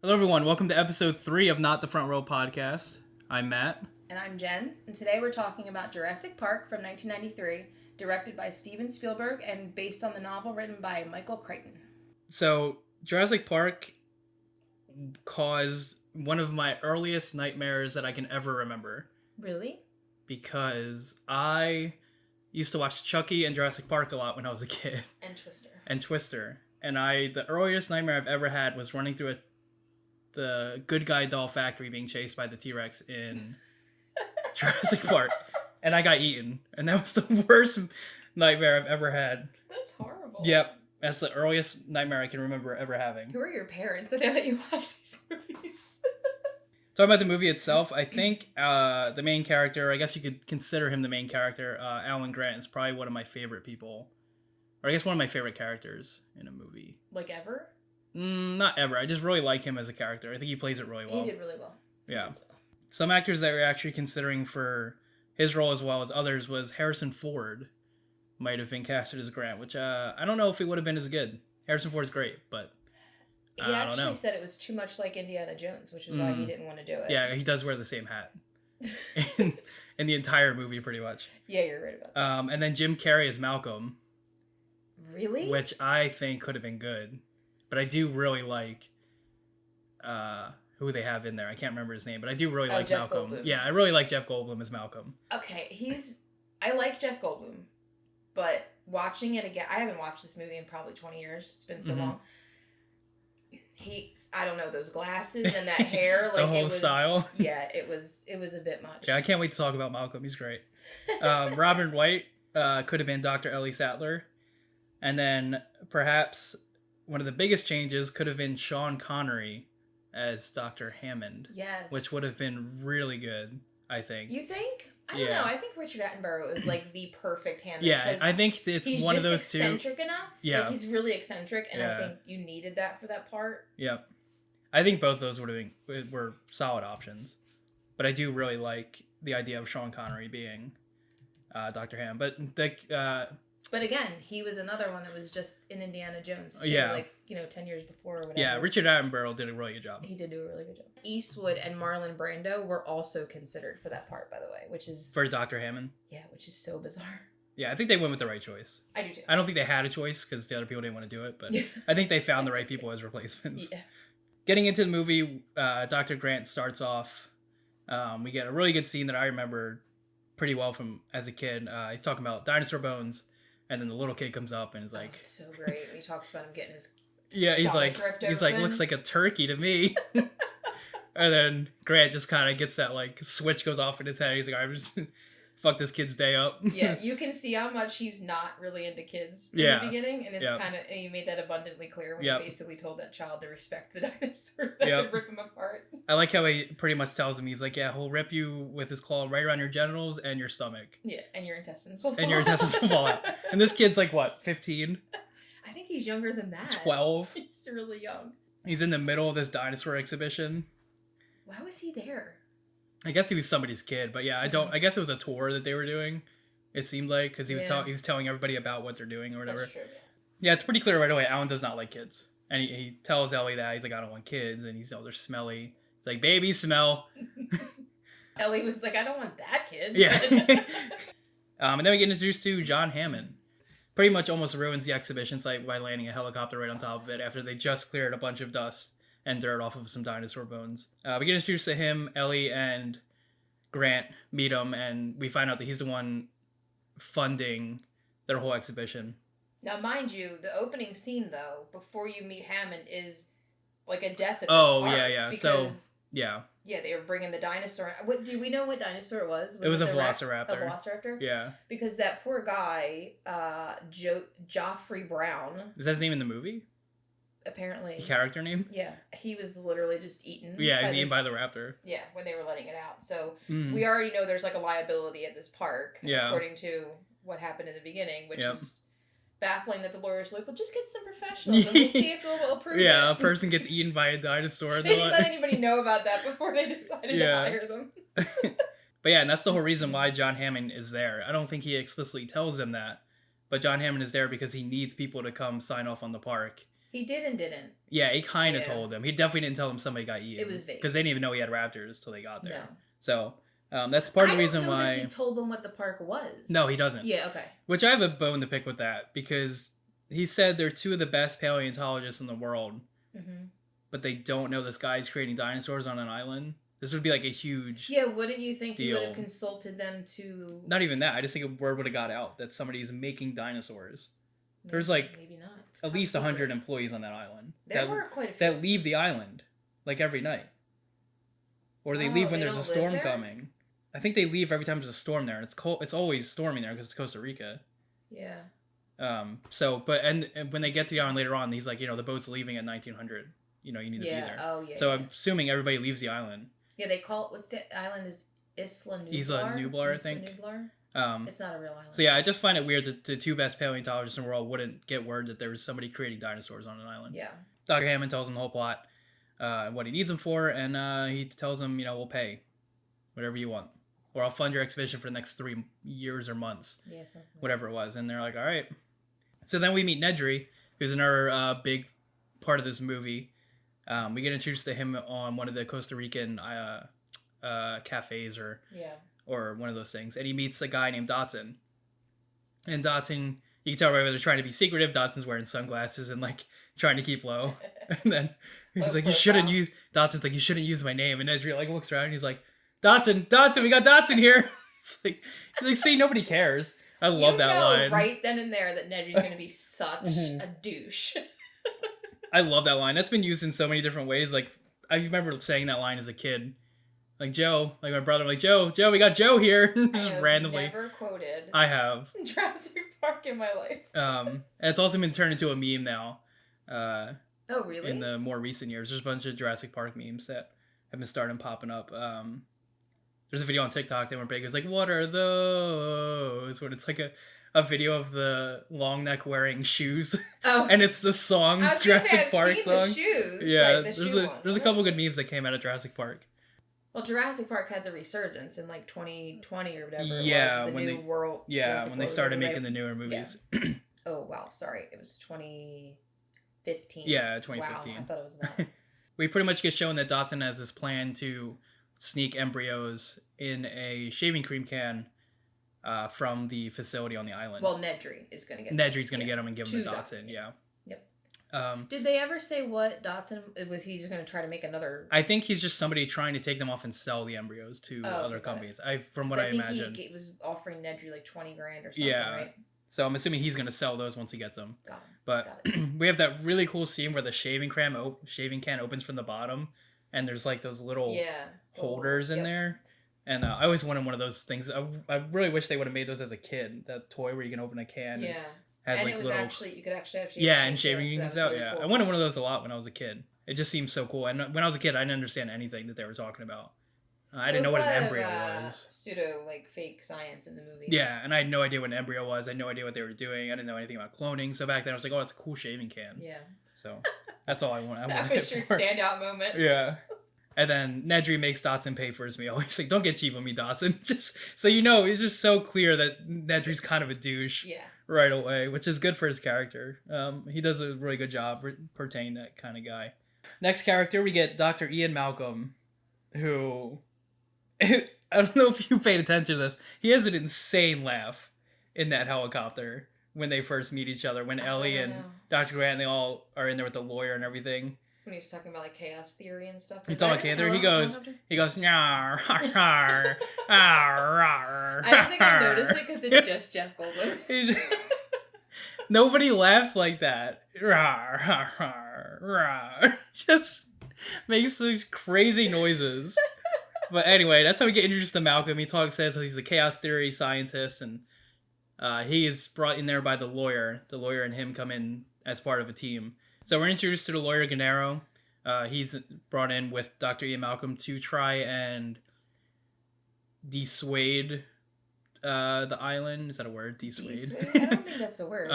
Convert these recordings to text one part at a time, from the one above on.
Hello, everyone. Welcome to episode 3 of Not the Front Row podcast. I'm Matt. And I'm Jen. And today we're talking about Jurassic Park from 1993, directed by Steven Spielberg and based on the novel written by Michael Crichton. So, Jurassic Park caused one of my earliest nightmares that I can ever remember. Really? Because I used to watch Chucky and Jurassic Park a lot when I was a kid. And Twister. And the earliest nightmare I've ever had was running through the good guy doll factory being chased by the T-Rex in Jurassic Park. And I got eaten. And that was the worst nightmare I've ever had. That's horrible. Yep. That's the earliest nightmare I can remember ever having. Who are your parents that they let you watch these movies? Talking about the movie itself, I think the main character, I guess you could consider him the main character, Alan Grant, is probably one of my favorite people. Or I guess one of my favorite characters in a movie. Like ever? Not ever. I just really like him as a character. I think he plays it really well. He did really well. Yeah. Some actors that we're actually considering for his role as well as others was Harrison Ford might have been casted as Grant, which I don't know if it would have been as good. Harrison Ford's great, but I don't know. He said it was too much like Indiana Jones, which is why he didn't want to do it. Yeah, he does wear the same hat in the entire movie, pretty much. Yeah, you're right about that. And then Jim Carrey as Malcolm. Really? Which I think could have been good. But I do really like who they have in there. I can't remember his name, but I do really like Jeff Malcolm. Goldblum. Yeah, I really like Jeff Goldblum as Malcolm. Okay, I like Jeff Goldblum, but watching it again, I haven't watched this movie in probably 20 years. It's been so long. I don't know, those glasses and that hair, like the whole style. Yeah, it was a bit much. Yeah, I can't wait to talk about Malcolm. He's great. Robin White could have been Dr. Ellie Sattler. And then perhaps one of the biggest changes could have been Sean Connery as Dr. Hammond. Yes. Which would have been really good, I think. You think? I don't know. I think Richard Attenborough is like the perfect Hammond. Yeah, I think it's one of those two. He's just eccentric enough. Yeah. Like, he's really eccentric, and I think you needed that for that part. Yeah. I think both those were solid options. But I do really like the idea of Sean Connery being Dr. Hammond. But again, he was another one that was just in Indiana Jones too, 10 years before or whatever. Yeah, Richard Attenborough did a really good job. He did do a really good job. Eastwood and Marlon Brando were also considered for that part, by the way, which is... For Dr. Hammond? Yeah, which is so bizarre. Yeah, I think they went with the right choice. I do too. I don't think they had a choice because the other people didn't want to do it, but I think they found the right people as replacements. Yeah. Getting into the movie, Dr. Grant starts off. We get a really good scene that I remember pretty well from as a kid. He's talking about dinosaur bones. And then the little kid comes up and is like... it's so great. He talks about him getting his he's like, looks like a turkey to me. And then Grant just kind of gets that, like, switch goes off in his head. He's like, I'm just... fuck this kid's day up. Yeah, you can see how much he's not really into kids in the beginning. And it's kind of... And you made that abundantly clear when you basically told that child to respect the dinosaurs that could rip him apart. I like how he pretty much tells him, he's like, yeah, he'll rip you with his claw right around your genitals and your stomach. Yeah, and your intestines will fall out. And your intestines will fall out. And this kid's like, what, 15? I think he's younger than that. 12? He's really young. He's in the middle of this dinosaur exhibition. Why was he there? I guess he was somebody's kid, but yeah, I guess it was a tour that they were doing. It seemed like because he was telling everybody about what they're doing or whatever. That's true. Yeah, it's pretty clear right away. Alan does not like kids, and he tells Ellie that he's like, I don't want kids, and he's they're smelly. He's like, baby smell. Ellie was like, I don't want that kid. Yeah. And then we get introduced to John Hammond. Pretty much almost ruins the exhibition site by landing a helicopter right on top of it after they just cleared a bunch of dust and dirt off of some dinosaur bones. We get introduced to him, Ellie, and Grant meet him, and we find out that he's the one funding their whole exhibition. Now, mind you, the opening scene, though, before you meet Hammond, is like a death at this park. Yeah. Because, yeah, they were bringing the dinosaur. Do we know what dinosaur it was? It was a velociraptor. A velociraptor? Yeah. Because that poor guy, Joffrey Brown... Is that his name in the movie? Apparently. The character name? Yeah. He was literally just eaten. Yeah, he's eaten by the raptor. Yeah, when they were letting it out. So we already know there's like a liability at this park, according to what happened in the beginning, which is baffling that the lawyers were like, well, just get some professionals and we'll see if they'll approve it. Yeah, a person gets eaten by a dinosaur. They didn't let anybody know about that before they decided to hire them. But yeah, and that's the whole reason why John Hammond is there. I don't think he explicitly tells them that, but John Hammond is there because he needs people to come sign off on the park. He did and didn't. Yeah, he kind of told them. He definitely didn't tell them somebody got eaten. It was vague. Because they didn't even know he had raptors till they got there. No. So, that's part of the reason why... that he told them what the park was. No, he doesn't. Yeah, okay. Which I have a bone to pick with that, because he said they're two of the best paleontologists in the world, but they don't know this guy's creating dinosaurs on an island. This would be like a huge Yeah, wouldn't you think deal. He would have consulted them to... Not even that. I just think a word would have got out that somebody's making dinosaurs. There's maybe not. At least 100 employees on that island. There were quite a few. That leave the island, like every night. Or they leave when there's a storm coming. I think they leave every time there's a storm there. It's cold. It's always storming there because it's Costa Rica. Yeah. And when they get to the island later on, he's like, the boat's leaving at 1900. You need to be there. Oh, yeah. So I'm assuming everybody leaves the island. Yeah, they call it, what's the island? Is Isla Nublar? Isla Nublar, I think. Nublar? It's not a real island. So yeah, I just find it weird that the two best paleontologists in the world wouldn't get word that there was somebody creating dinosaurs on an island. Yeah. Dr. Hammond tells him the whole plot, what he needs them for, and he tells them, we'll pay whatever you want. Or I'll fund your expedition for the next 3 years or months. Yeah, something like whatever it was. And they're like, all right. So then we meet Nedry, who's another big part of this movie. We get introduced to him on one of the Costa Rican cafes or one of those things. And he meets a guy named Dotson. And Dotson, you can tell right away they're trying to be secretive. Dotson's wearing sunglasses and trying to keep low. And then he's like, Dotson's like, you shouldn't use my name. And Nedry looks around and he's like, Dotson, we got Dotson here. It's like, see, nobody cares. I love that line. Right then and there that Nedry's going to be such a douche. I love that line. That's been used in so many different ways. I remember saying that line as a kid. Joe, my brother, Joe, we got Joe here. Just randomly. Never quoted. I have. Jurassic Park in my life. And it's also been turned into a meme now. Oh, really? In the more recent years. There's a bunch of Jurassic Park memes that have been starting popping up. There's a video on TikTok that went big. It was like, what are those? When it's like a video of the long neck wearing shoes. Oh. And it's the song, Jurassic Park song. The shoes. Yeah, there's a couple good memes that came out of Jurassic Park. Well, Jurassic Park had the resurgence in 2020 or whatever yeah, it was. New world. Yeah, when they started making the newer movies. Yeah. Oh, wow. Sorry. It was 2015. Yeah, 2015. Wow, I thought it was that. We pretty much get shown that Dotson has this plan to sneak embryos in a shaving cream can from the facility on the island. Well, Nedry is going to get Nedry's going to get them and give them to Dotson. Yeah. Yep. Did they ever say what Dotson was? He just going to try to make another? I think he's just somebody trying to take them off and sell the embryos to other companies. From what I imagine, he was offering Nedry $20,000 or something, right? So I'm assuming he's going to sell those once he gets them. Got him. But we have that really cool scene where the shaving can opens from the bottom, and there's those little holders in there. And I always wanted one of those things. I really wish they would have made those as a kid. That toy where you can open a can. Yeah. Has and it was you could actually have shaving. Yeah, and shaving comes out. Really cool. I wanted one of those a lot when I was a kid. It just seemed so cool. And when I was a kid, I didn't understand anything that they were talking about. I didn't know what an embryo was. Pseudo fake science in the movie. Yeah, and I had no idea what an embryo was. I had no idea what they were doing. I didn't know anything about cloning. So back then I was like, oh, it's a cool shaving can. Yeah. So that's all I want. That was your standout moment. Yeah. And then Nedry makes Dotson pay for his meal. He's like, don't get cheap on me, Dotson. Just so you know, it's just so clear that Nedry's kind of a douche right away, which is good for his character. He does a really good job portraying that kind of guy. Next character, we get Dr. Ian Malcolm, who... I don't know if you paid attention to this. He has an insane laugh in that helicopter when they first meet each other. When Ellie and Dr. Grant, they all are in there with the lawyer and everything. When he was talking about chaos theory and stuff. He's talking about chaos theory. He goes, "Nar, har, I don't think I noticed it because it's just Jeff Goldblum. Nobody laughs like that. Just makes these crazy noises. But anyway, that's how we get introduced to Malcolm. He says he's a chaos theory scientist, and he is brought in there by the lawyer. The lawyer and him come in as part of a team. So we're introduced to the lawyer Gennaro. He's brought in with Dr. Ian Malcolm to try and dissuade the island. Is that a word? Dissuade? I don't think that's a word.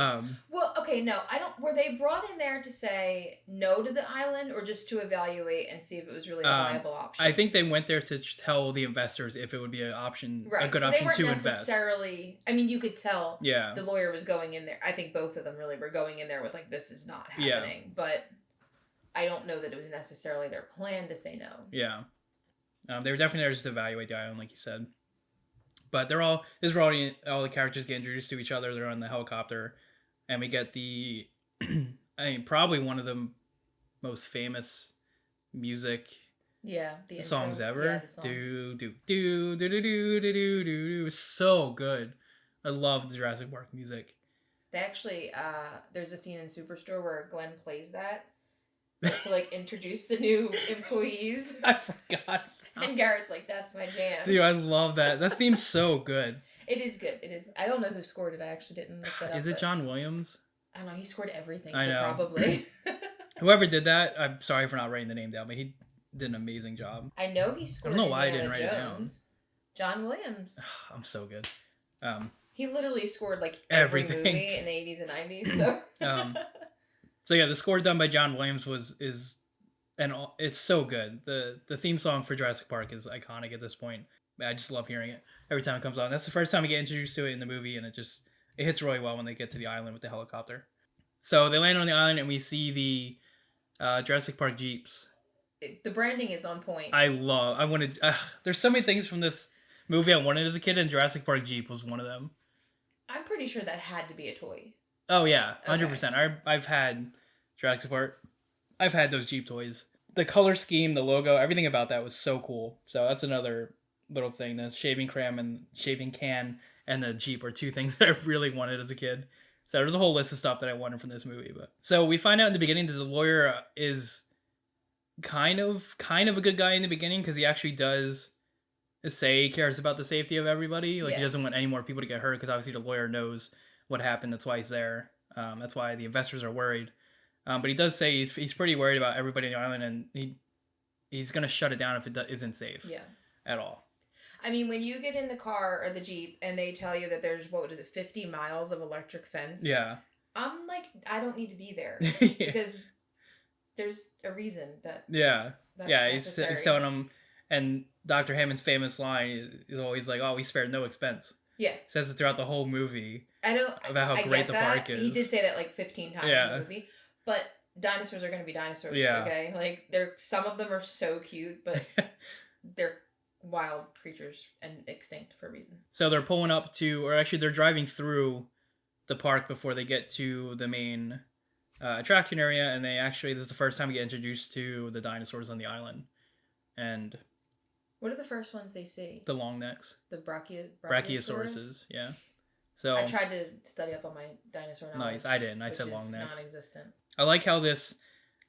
Well, okay. Okay, no, I don't. Were they brought in there to say no to the island, or just to evaluate and see if it was really a viable option? I think they went there to tell the investors if it would be an option, right. A good option to invest. Necessarily. I mean, you could tell. Yeah. The lawyer was going in there. I think both of them really were going in there with like, this is not happening. Yeah. But I don't know that it was necessarily their plan to say no. Yeah. They were definitely there just to evaluate the island, like you said. But this is where all the characters get introduced to each other. They're on the helicopter. And we get the, I mean, probably one of the most famous music songs ever. Yeah, the song. Do. So good. I love the Jurassic Park music. They actually, there's a scene in Superstore where Glenn plays that to like introduce the new employees. I forgot. And Garrett's like, that's my jam. Dude, I love that. That theme's so good. It is good. It is. I don't know who scored it. I actually didn't look that up. Is it John Williams? I don't know. He scored everything, I know. Probably. Whoever did that, I'm sorry for not writing the name down, but he did an amazing job. I know he scored. I don't know why I didn't write it down. John Williams. I'm so good. He literally scored like every movie in the 80s and 90s. So. So yeah, the score done by John Williams it's so good. The theme song for Jurassic Park is iconic at this point. I just love hearing it every time it comes on. That's the first time we get introduced to it in the movie, and it hits really well when they get to the island with the helicopter. So they land on the island, and we see the Jurassic Park Jeeps. The branding is on point. There's so many things from this movie I wanted as a kid, and Jurassic Park Jeep was one of them. I'm pretty sure that had to be a toy. Oh yeah, 100%. Okay. I've had Jurassic Park. I've had those Jeep toys. The color scheme, the logo, everything about that was so cool. So that's another little thing. The shaving can and the Jeep are two things that I really wanted as a kid. So there's a whole list of stuff that I wanted from this movie. But so we find out in the beginning that the lawyer is kind of a good guy in the beginning, because he actually does say he cares about the safety of everybody. Like, he doesn't want any more people to get hurt, because obviously the lawyer knows what happened. That's why he's there. That's why the investors are worried. But he does say he's pretty worried about everybody on the island, and he's going to shut it down if it isn't safe at all. I mean, when you get in the car or the Jeep and they tell you that there's, 50 miles of electric fence? Yeah. I'm like, I don't need to be there. Because there's a reason that that's necessary. He's telling him, and Dr. Hammond's famous line is always like, oh, we spared no expense. Yeah. He says it throughout the whole movie. About how great the park is. He did say that like 15 times in the movie. But dinosaurs are going to be dinosaurs, okay? Like, some of them are so cute, but they're wild creatures and extinct for a reason. So they're pulling up they're driving through the park before they get to the main attraction area, and this is the first time we get introduced to the dinosaurs on the island. And what are the first ones they see? The long necks. The Brachiosauruses, yeah. So I tried to study up on my dinosaur knowledge. Nice, I didn't. I said long necks. Non-existent. I like how there's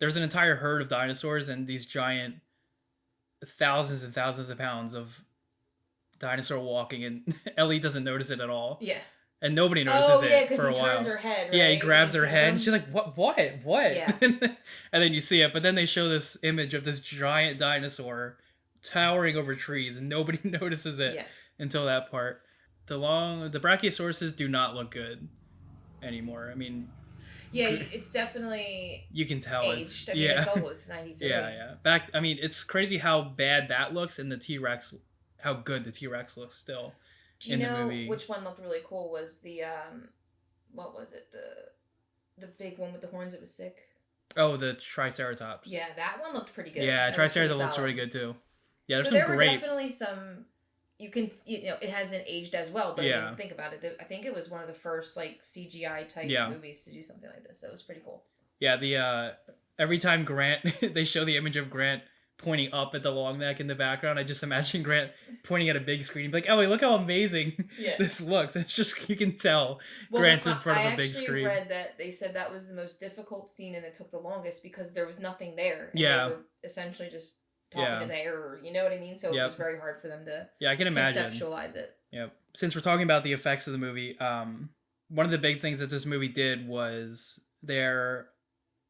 an entire herd of dinosaurs and these giant thousands and thousands of pounds of dinosaur walking, and Ellie doesn't notice it at all. Yeah. And nobody notices it for a while. Because he turns her head, right? Yeah, he grabs her head, and she's like, what? Yeah. And then you see it, but then they show this image of this giant dinosaur towering over trees, and nobody notices it until that part. The Brachiosauruses do not look good anymore. I mean... Yeah, it's definitely... You can tell aged. It's old. It's 93. Yeah. It's crazy how bad that looks, and the T-Rex... How good the T-Rex looks still. Do you know which one looked really cool was the... what was it? The big one with the horns that was sick? Oh, the Triceratops. Yeah, that one looked pretty good. Yeah, Triceratops looks really good, too. Yeah, there's some there were definitely some... it hasn't aged as well, but I mean, think about it. I think it was one of the first like CGI type movies to do something like this. So it was pretty cool. Yeah, every time they show the image of Grant pointing up at the long neck in the background, I just imagine Grant pointing at a big screen and be like, Ellie, look how amazing this looks. It's just, you can tell Grant's in front of a big screen. I actually read that they said that was the most difficult scene and it took the longest because there was nothing there. And they were essentially just talking to the air, you know what I mean? So it was very hard for them to I can imagine. Conceptualize it. Yep. Since we're talking about the effects of the movie, one of the big things that this movie did was their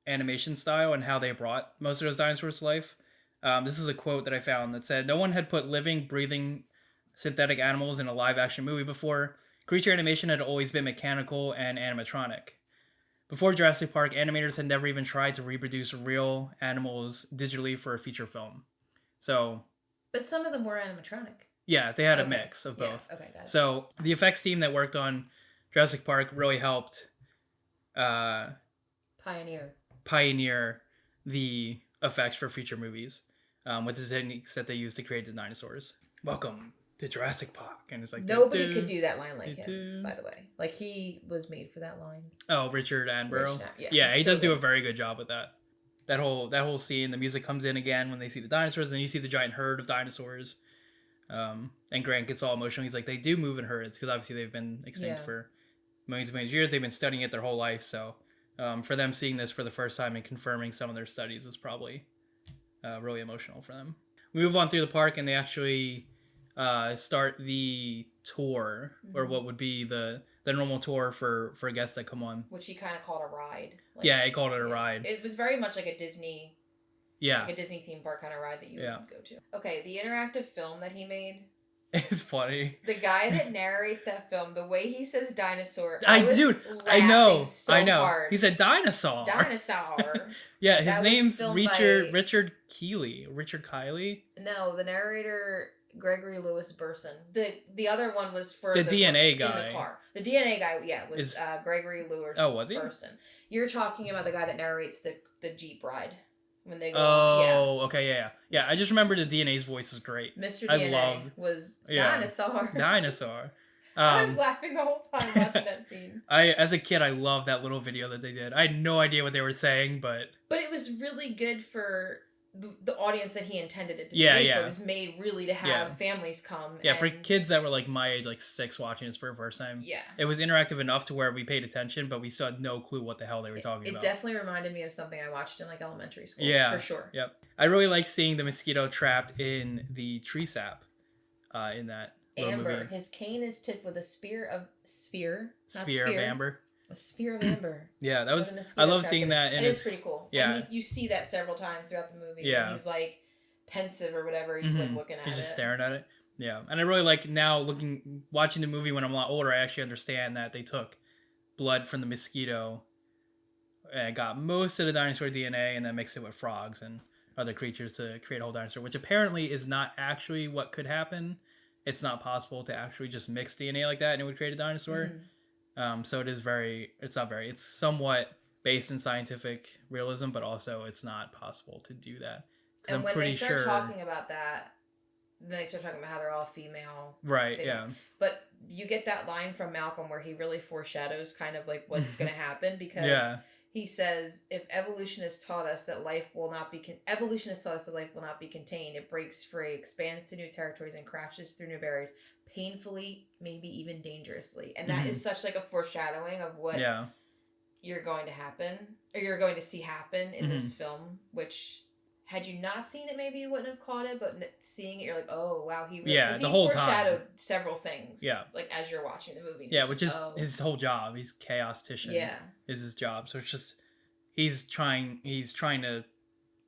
animation style and how they brought most of those dinosaurs to life. This is a quote that I found that said, "No one had put living, breathing, synthetic animals in a live-action movie before. Creature animation had always been mechanical and animatronic. Before Jurassic Park, animators had never even tried to reproduce real animals digitally for a feature film. So, but some of them were animatronic. Yeah, they had a mix of both. Okay, got it. So the effects team that worked on Jurassic Park really helped pioneer the effects for future movies with the techniques that they used to create the dinosaurs. Welcome to Jurassic Park. And it's like nobody could do that line like him, by the way. Like, he was made for that line. Oh, Richard Attenborough. Yeah, he does do a very good job with that. That whole scene, the music comes in again when they see the dinosaurs, and then you see the giant herd of dinosaurs. And Grant gets all emotional. He's like, they do move in herds because obviously they've been extinct for millions and millions of years. They've been studying it their whole life. So for them seeing this for the first time and confirming some of their studies was probably really emotional for them. We move on through the park, and they actually start the tour, or what would be the normal tour for guests that come on. Which he kind of called a ride. Like, he called it a ride. It was very much like a Disney... Yeah. Like a Disney theme park kind of ride that you would go to. Okay, the interactive film that he made. It's funny. The guy that narrates that film, the way he says dinosaur. I know. So I know. Hard. He said dinosaur. Dinosaur. Yeah, his name's Richard Keeley. Richard Kiley? No, the narrator, Gregory Lewis Burson. The other one was for the DNA guy. In the car. The DNA guy, was Gregory Lewis Burson. You're talking about the guy that narrates the Jeep ride. When they go, okay, yeah. I just remember the DNA's voice is great. Mr. DNA was dinosaur. Dinosaur. I was laughing the whole time watching that scene. As a kid, I loved that little video that they did. I had no idea what they were saying, but it was really good for the audience that he intended it to be. It was made really to have families come. Yeah, for kids that were like my age, like 6, watching this for the first time. Yeah. It was interactive enough to where we paid attention, but we still had no clue what the hell they were talking about. It definitely reminded me of something I watched in like elementary school. Yeah. For sure. Yep. I really like seeing the mosquito trapped in the tree sap in that Amber. movie. His cane is tipped with a spear of amber. A sphere of amber. Yeah, that was. I love seeing that. And it's pretty cool. Yeah, and you see that several times throughout the movie. Yeah, when he's like pensive or whatever. He's like looking at it. He's just staring at it. Yeah, and I really like now watching the movie when I'm a lot older. I actually understand that they took blood from the mosquito and got most of the dinosaur DNA and then mixed it with frogs and other creatures to create a whole dinosaur, which apparently is not actually what could happen. It's not possible to actually just mix DNA like that and it would create a dinosaur. So it's somewhat based in scientific realism, but also it's not possible to do that. And when they start talking about that, then they start talking about how they're all female. Right, yeah. But you get that line from Malcolm where he really foreshadows kind of like what's going to happen because he says, if evolution has taught us that life will not be contained, it breaks free, expands to new territories, and crashes through new barriers, painfully, maybe even dangerously. And that is such like a foreshadowing of what you're going to happen, or you're going to see happen in this film, which had you not seen it, maybe you wouldn't have caught it, but seeing it, you're like, oh, wow, he really... the whole foreshadowed several things, like, as you're watching the movie. Yeah, which is his whole job. He's chaostician. Yeah. Is his job. So it's just... He's trying to...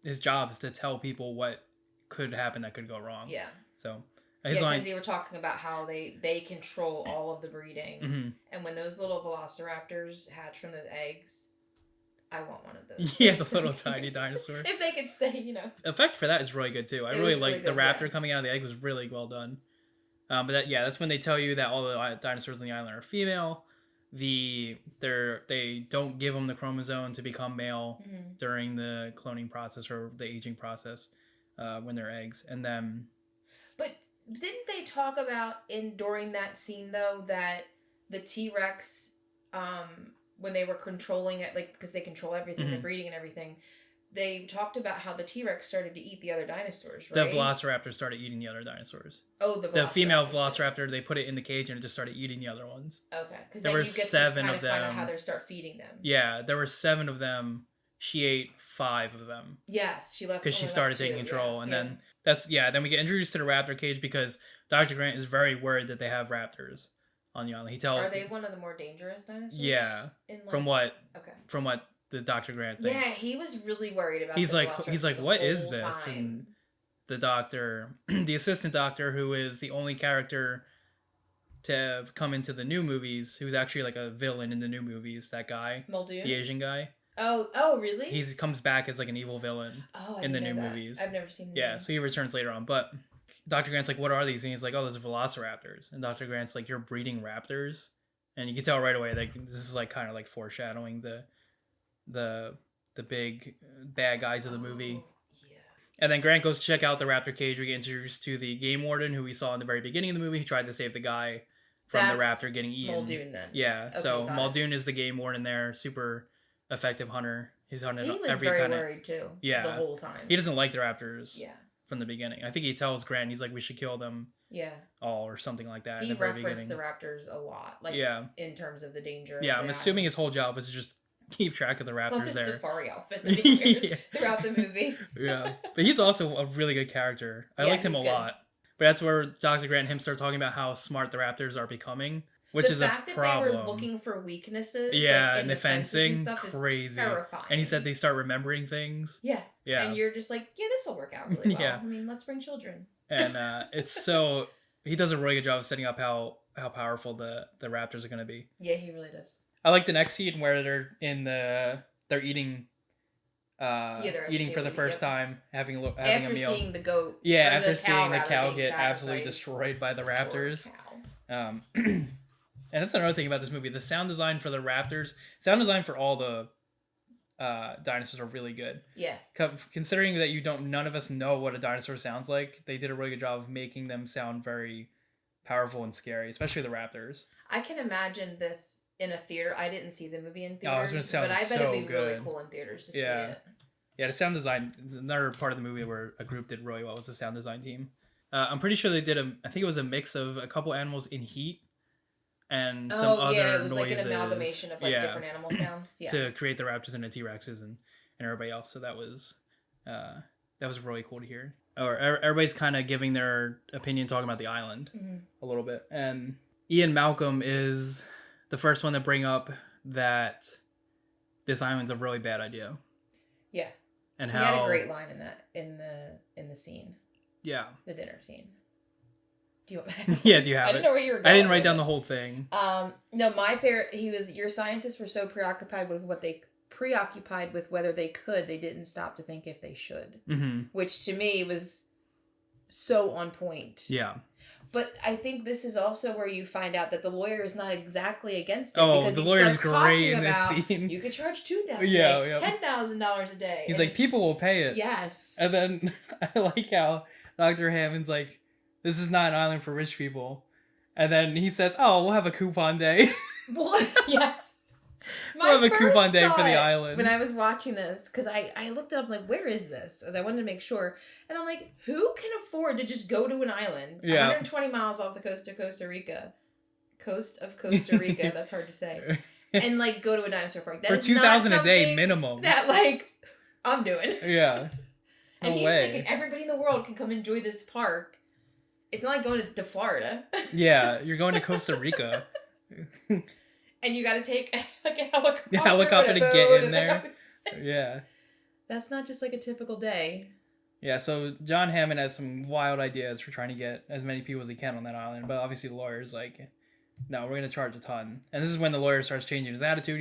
His job is to tell people what could happen that could go wrong. Yeah. So... because they were talking about how they control all of the breeding. And when those little velociraptors hatch from those eggs... I want one of those. Yeah, the little tiny dinosaur. If they could stay, Effect for that is really good too. I really like the raptor coming out of the egg was really well done. But that's when they tell you that all the dinosaurs on the island are female. They don't give them the chromosome to become male during the cloning process or the aging process when they're eggs, and then. But didn't they talk about during that scene though that the T-Rex when they were controlling it, like, because they control everything, the breeding and everything, they talked about how the T-Rex started to eat the other dinosaurs, right? The velociraptor started eating the other dinosaurs. Oh, the female velociraptor, they put it in the cage and it just started eating the other ones. Okay. Because then you get 7 to kind of find out how they start feeding them. Yeah, there were 7 of them. She ate 5 of them. Yes, she left. Because she started taking control. And then then we get introduced to the raptor cage because Dr. Grant is very worried that they have raptors on the island. Are they one of the more dangerous dinosaurs? Yeah. From what the Dr. Grant thinks. Yeah, he was really worried about. He's like, what is this? Time. And the doctor, the assistant doctor, who is the only character to come into the new movies, who's actually like a villain in the new movies. That guy, Muldoon? the Asian guy. Oh, really? He comes back as like an evil villain in the new movies. I've never seen. Yeah, so he returns later on. But Dr. Grant's like, "What are these?" And he's like, "Oh, those are velociraptors." And Dr. Grant's like, "You're breeding raptors," and you can tell right away that this is like kind of like foreshadowing the big bad guys of the movie. Yeah. And then Grant goes to check out the raptor cage. We get introduced to the game warden, who we saw in the very beginning of the movie. He tried to save the guy from the raptor getting eaten. Muldoon then. Yeah, okay, so Muldoon is the game warden there. Super effective hunter. He's hunted every kind of... He was very worried too. Yeah. The whole time. He doesn't like the raptors. Yeah. From the beginning. I think he tells Grant, he's like, we should kill them. Yeah. All or something like that. He referenced the raptors a lot. Like, in terms of the danger. Yeah, I'm assuming his whole job was to just keep track of the raptors his there. Safari outfit that he wears throughout the movie. Yeah. But he's also a really good character. I liked him a lot. But that's where Dr. Grant and him start talking about how smart the raptors are becoming. Which is a problem. The fact that they were looking for weaknesses, in the fencing and stuff, crazy. Is terrifying. And he said they start remembering things. Yeah. And you're just like, yeah, this will work out really well. I mean, let's bring children. And it's so... He does a really good job of setting up how powerful the raptors are going to be. Yeah, he really does. I like the next scene where they're eating... eating for the first time, having a meal. After seeing the goat. Yeah, after seeing the cow get absolutely destroyed by the raptors. And that's another thing about this movie. The sound design for the raptors, sound design for all the dinosaurs are really good. Yeah. Considering that none of us know what a dinosaur sounds like, they did a really good job of making them sound very powerful and scary, especially the raptors. I can imagine this in a theater. I didn't see the movie in theaters, but I bet it'd be really cool in theaters to see it. Yeah, the sound design, another part of the movie where a group did really well was the sound design team. I'm pretty sure they did I think it was a mix of a couple animals in heat and some other noises. Oh, yeah, it was noises. Like an amalgamation of different animal sounds. Yeah. To create the raptors and the T-Rexes and everybody else. So that was really cool to hear. Or everybody's kind of giving their opinion, talking about the island a little bit. And Ian Malcolm is the first one to bring up that this island's a really bad idea. Yeah. And he had a great line in the scene. Yeah. The dinner scene. Do you want Yeah, do you have it? I didn't know where you were going. I didn't write down the whole thing. No, my favorite, your scientists were so preoccupied with whether they could, they didn't stop to think if they should. Mm-hmm. Which to me was so on point. Yeah. But I think this is also where you find out that the lawyer is not exactly against it. Because the lawyer is great in this scene. You could charge $2,000 a day, $10,000 a day. He's like, people will pay it. Yes. And then I like how Dr. Hammond's like, this is not an island for rich people. And then he says, oh, we'll have a coupon day. Well, yes. We'll have a coupon day for the island. When I was watching this, because I looked it up, like, where is this? As I wanted to make sure. And I'm like, who can afford to just go to an island 120 miles off the coast of Costa Rica? Coast of Costa Rica, that's hard to say. And, like, go to a dinosaur park. That for $2,000 a day minimum. That, like, I'm doing. Yeah. No and he's thinking everybody in the world can come enjoy this park. It's not like going to Florida. Yeah, you're going to Costa Rica. And you got to take like a helicopter to get in there. Yeah. That's not just like a typical day. Yeah, so John Hammond has some wild ideas for trying to get as many people as he can on that island. But obviously the lawyer's like, no, we're going to charge a ton. And this is when the lawyer starts changing his attitude.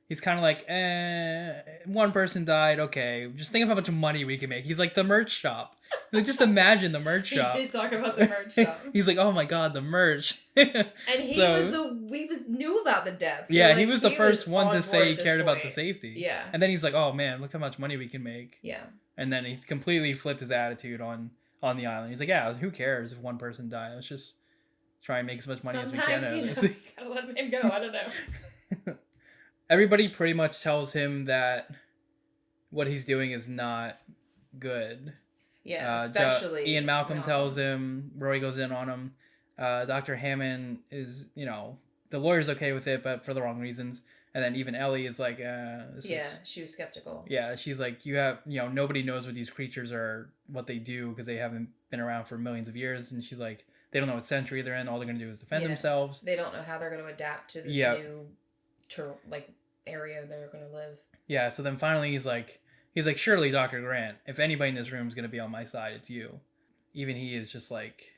He's kind of like, one person died. Okay, just think of how much money we can make. He's like, the merch shop. Like, just imagine the merch shop. He did talk about the merch shop. He's like, oh my god, the merch. And he knew about the deaths. So yeah, he was the first one to say he cared about the safety. Yeah. And then he's like, oh man, look how much money we can make. Yeah. And then he completely flipped his attitude on the island. He's like, yeah, who cares if one person died? Let's just try and make as much money as we can. Sometimes, gotta let him go. I don't know. Everybody pretty much tells him that what he's doing is not good. Yeah, especially Ian Malcolm tells him. Roy goes in on him. Dr. Hammond is, the lawyer's okay with it, but for the wrong reasons. And then even Ellie is like, she was skeptical. Yeah, she's like, you have, nobody knows what these creatures are, what they do, because they haven't been around for millions of years. And she's like, they don't know what century they're in. All they're going to do is defend themselves. They don't know how they're going to adapt to this new area they're going to live. Yeah, so then finally he's like, surely Dr. Grant, if anybody in this room is going to be on my side, it's you. Even he is just like,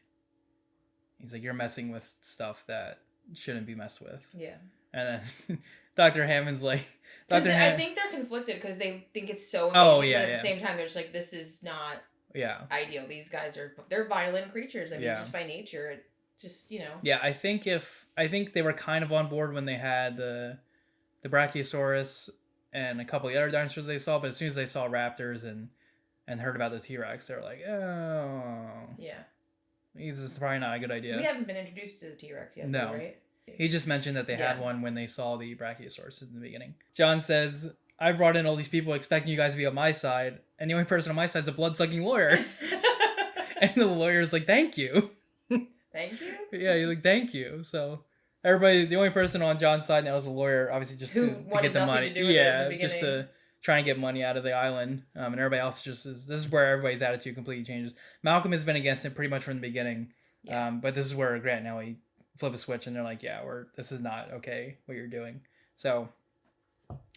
He's like, you're messing with stuff that shouldn't be messed with. Yeah. And then Dr. Hammond's like... I think they're conflicted because they think it's so amazing, but at the same time, they're just like, this is not ideal. These guys they're violent creatures. I mean, just by nature, it just, you know. Yeah, I think they were kind of on board when they had the Brachiosaurus and a couple of the other dinosaurs they saw, but as soon as they saw raptors and heard about the T-Rex, they were like, oh. Yeah. This is probably not a good idea. We haven't been introduced to the T-Rex yet, though, right? He just mentioned that they had one when they saw the Brachiosaurus in the beginning. John says, I brought in all these people expecting you guys to be on my side, and the only person on my side is a blood-sucking lawyer. And the lawyer's like, thank you. Thank you? Yeah, he's like, thank you. So the only person on John's side now is a lawyer, obviously just to get the money. Just to try and get money out of the island. And everybody else this is where everybody's attitude completely changes. Malcolm has been against it pretty much from the beginning. Yeah. But this is where Grant and Ellie flip a switch and they're like, this is not okay what you're doing. So,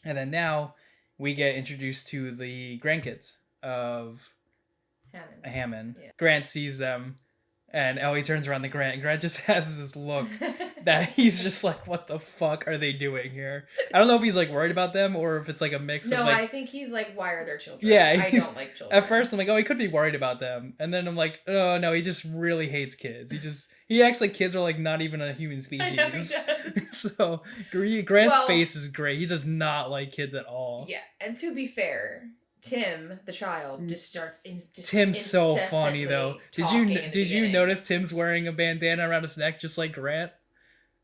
and then now we get introduced to the grandkids of Hammond. Yeah. Grant sees them and Ellie turns around to Grant and Grant just has this look that he's just like, what the fuck are they doing here? I don't know if he's like worried about them or if it's like a mix of like... No, I think he's like, why are there children? Yeah. I don't like children. At first I'm like, he could be worried about them. And then I'm like, oh no, he just really hates kids. He acts like kids are like not even a human species. I know he does. So Grant's face is great. He does not like kids at all. Yeah, and to be fair, Tim, the child, just starts Tim's so funny though. Did you notice Tim's wearing a bandana around his neck just like Grant?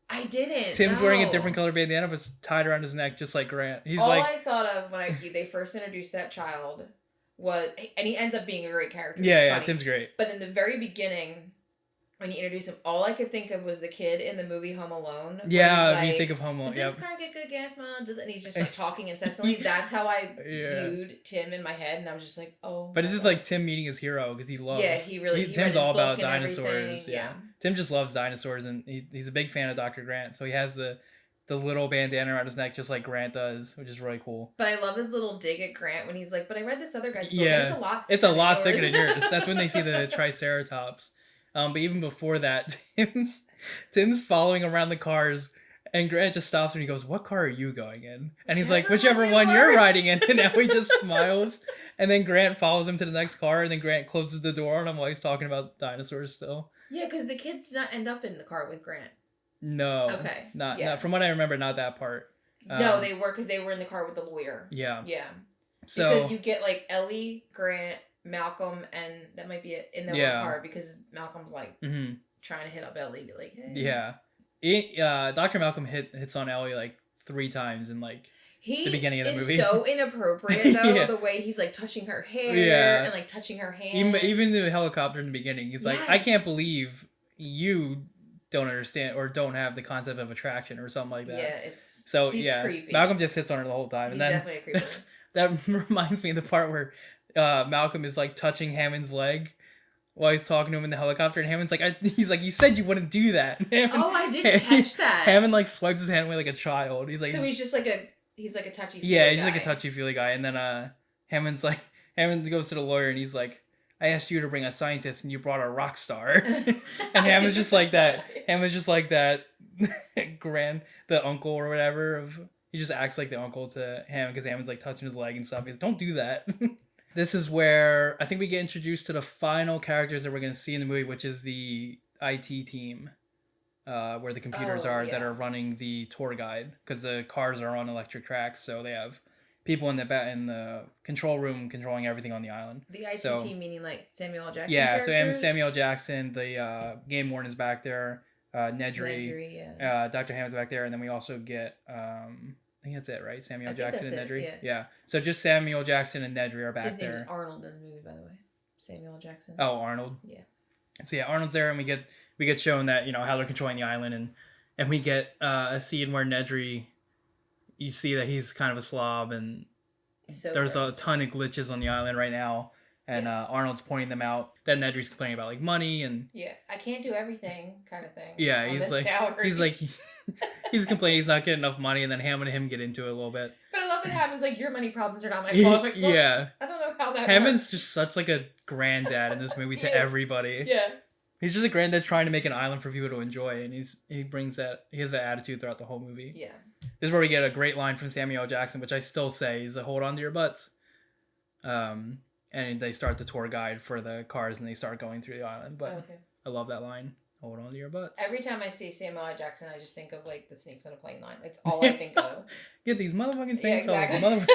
I didn't. Tim's wearing a different color bandana, but it's tied around his neck just like Grant. All I thought of when they first introduced that child was, and he ends up being a great character. Yeah, Tim's great. But in the very beginning, when you introduced him, all I could think of was the kid in the movie Home Alone. Yeah, you think of Home Alone. Does this car get good gas, Mom? And he's just like talking incessantly. That's how I viewed Tim in my head, and I was just like, oh. But this is like Tim meeting his hero because he loves. Yeah, he Tim's all about dinosaurs. Everything. Yeah. Tim just loves dinosaurs, and he's a big fan of Dr. Grant, so he has the little bandana around his neck just like Grant does, which is really cool. But I love his little dig at Grant when he's like, but I read this other guy's book, and it's a lot thicker than yours. That's when they see the Triceratops. But even before that, Tim's following around the cars, and Grant just stops and he goes, "What car are you going in?" And he's like, "Whichever one you're riding in." And now he just smiles. And then Grant follows him to the next car, and then Grant closes the door on him while he's talking about dinosaurs still. Yeah, because the kids did not end up in the car with Grant. No. Okay. Not from what I remember, not that part. No, they were, because they were in the car with the lawyer. Yeah. Yeah. So, because you get like Ellie, Grant, Malcolm, and that might be it in the one car, because Malcolm's like trying to hit up Ellie, be like, hey. Yeah. Dr. Malcolm hits on Ellie like 3 times in like the beginning of the movie. He is so inappropriate though, the way he's like touching her hair and like touching her hand. Even the helicopter in the beginning, he's like, I can't believe you don't understand or don't have the concept of attraction or something like that. Yeah, he's creepy. Malcolm just hits on her the whole time. He's definitely a creeper. That reminds me of the part where Malcolm is like touching Hammond's leg while he's talking to him in the helicopter, and Hammond's like, he's like, you said you wouldn't do that. I didn't catch that. Hammond like swipes his hand away like a child. He's like, so he's just like a touchy-feely guy. Yeah, he's like a touchy-feely guy. And then Hammond goes to the lawyer and he's like, I asked you to bring a scientist and you brought a rock star. And Hammond's just like that. Hammond's just like that the uncle or whatever. He just acts like the uncle to Hammond because Hammond's like touching his leg and stuff. He's like, don't do that. This is where I think we get introduced to the final characters that we're going to see in the movie, which is the IT team, where the computers that are running the tour guide, because the cars are on electric tracks, so they have people in the control room controlling everything on the island. The IT team meaning like Samuel L. Jackson characters? So Samuel L. Jackson, the game warden is back there, Nedry, Dr. Hammond's back there, and then we also get... I think that's it, right? Samuel Jackson and Nedry? Yeah. So just Samuel Jackson and Nedry are back there. His name is Arnold in the movie, by the way. Samuel Jackson. Oh, Arnold? Yeah. So yeah, Arnold's there, and we get shown that, how they're controlling the island, and we get a scene where Nedry, you see that he's kind of a slob, and there's a ton of glitches on the island right now, and Arnold's pointing them out. Then Nedry's complaining about like money and I can't do everything kind of thing. Yeah, he's like he's complaining he's not getting enough money, and then Hammond and him get into it a little bit. But I love that Hammond's like, your money problems are not my fault. Like, yeah, I don't know how that Hammond's works. Just such like a granddad in this movie to everybody. Yeah. He's just a granddad trying to make an island for people to enjoy, and he has that attitude throughout the whole movie. Yeah. This is where we get a great line from Samuel L. Jackson, which I still say is hold on to your butts. And they start the tour guide for the cars, and they start going through the island. But I love that line. Hold on to your butts. Every time I see Samuel L. Jackson, I just think of like the snakes on a plane line. That's all I think of. Get these motherfucking snakes. Yeah, exactly.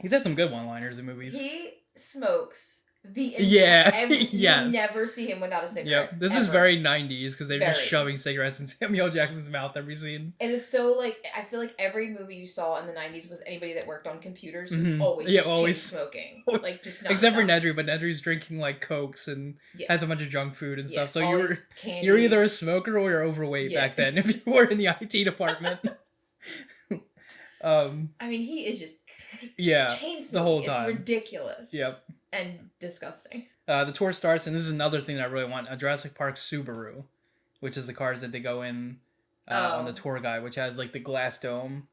He's had some good one-liners in movies. He smokes you never see him without a cigarette. Yep. This is very 90s because they're just shoving cigarettes in Samuel L. Jackson's mouth every scene. And it's so like, I feel like every movie you saw in the 90s with anybody that worked on computers was always smoking. Like just not except for Nedry, but Nedry's drinking like Cokes and has a bunch of junk food and stuff. So you're either a smoker or you're overweight back then if you were in the IT department. I mean, he is just chain smoking the whole time. It's ridiculous. Yep. And disgusting. The tour starts, and this is another thing that I really want: a Jurassic Park Subaru, which is the cars that they go in on the tour guide, which has like the glass dome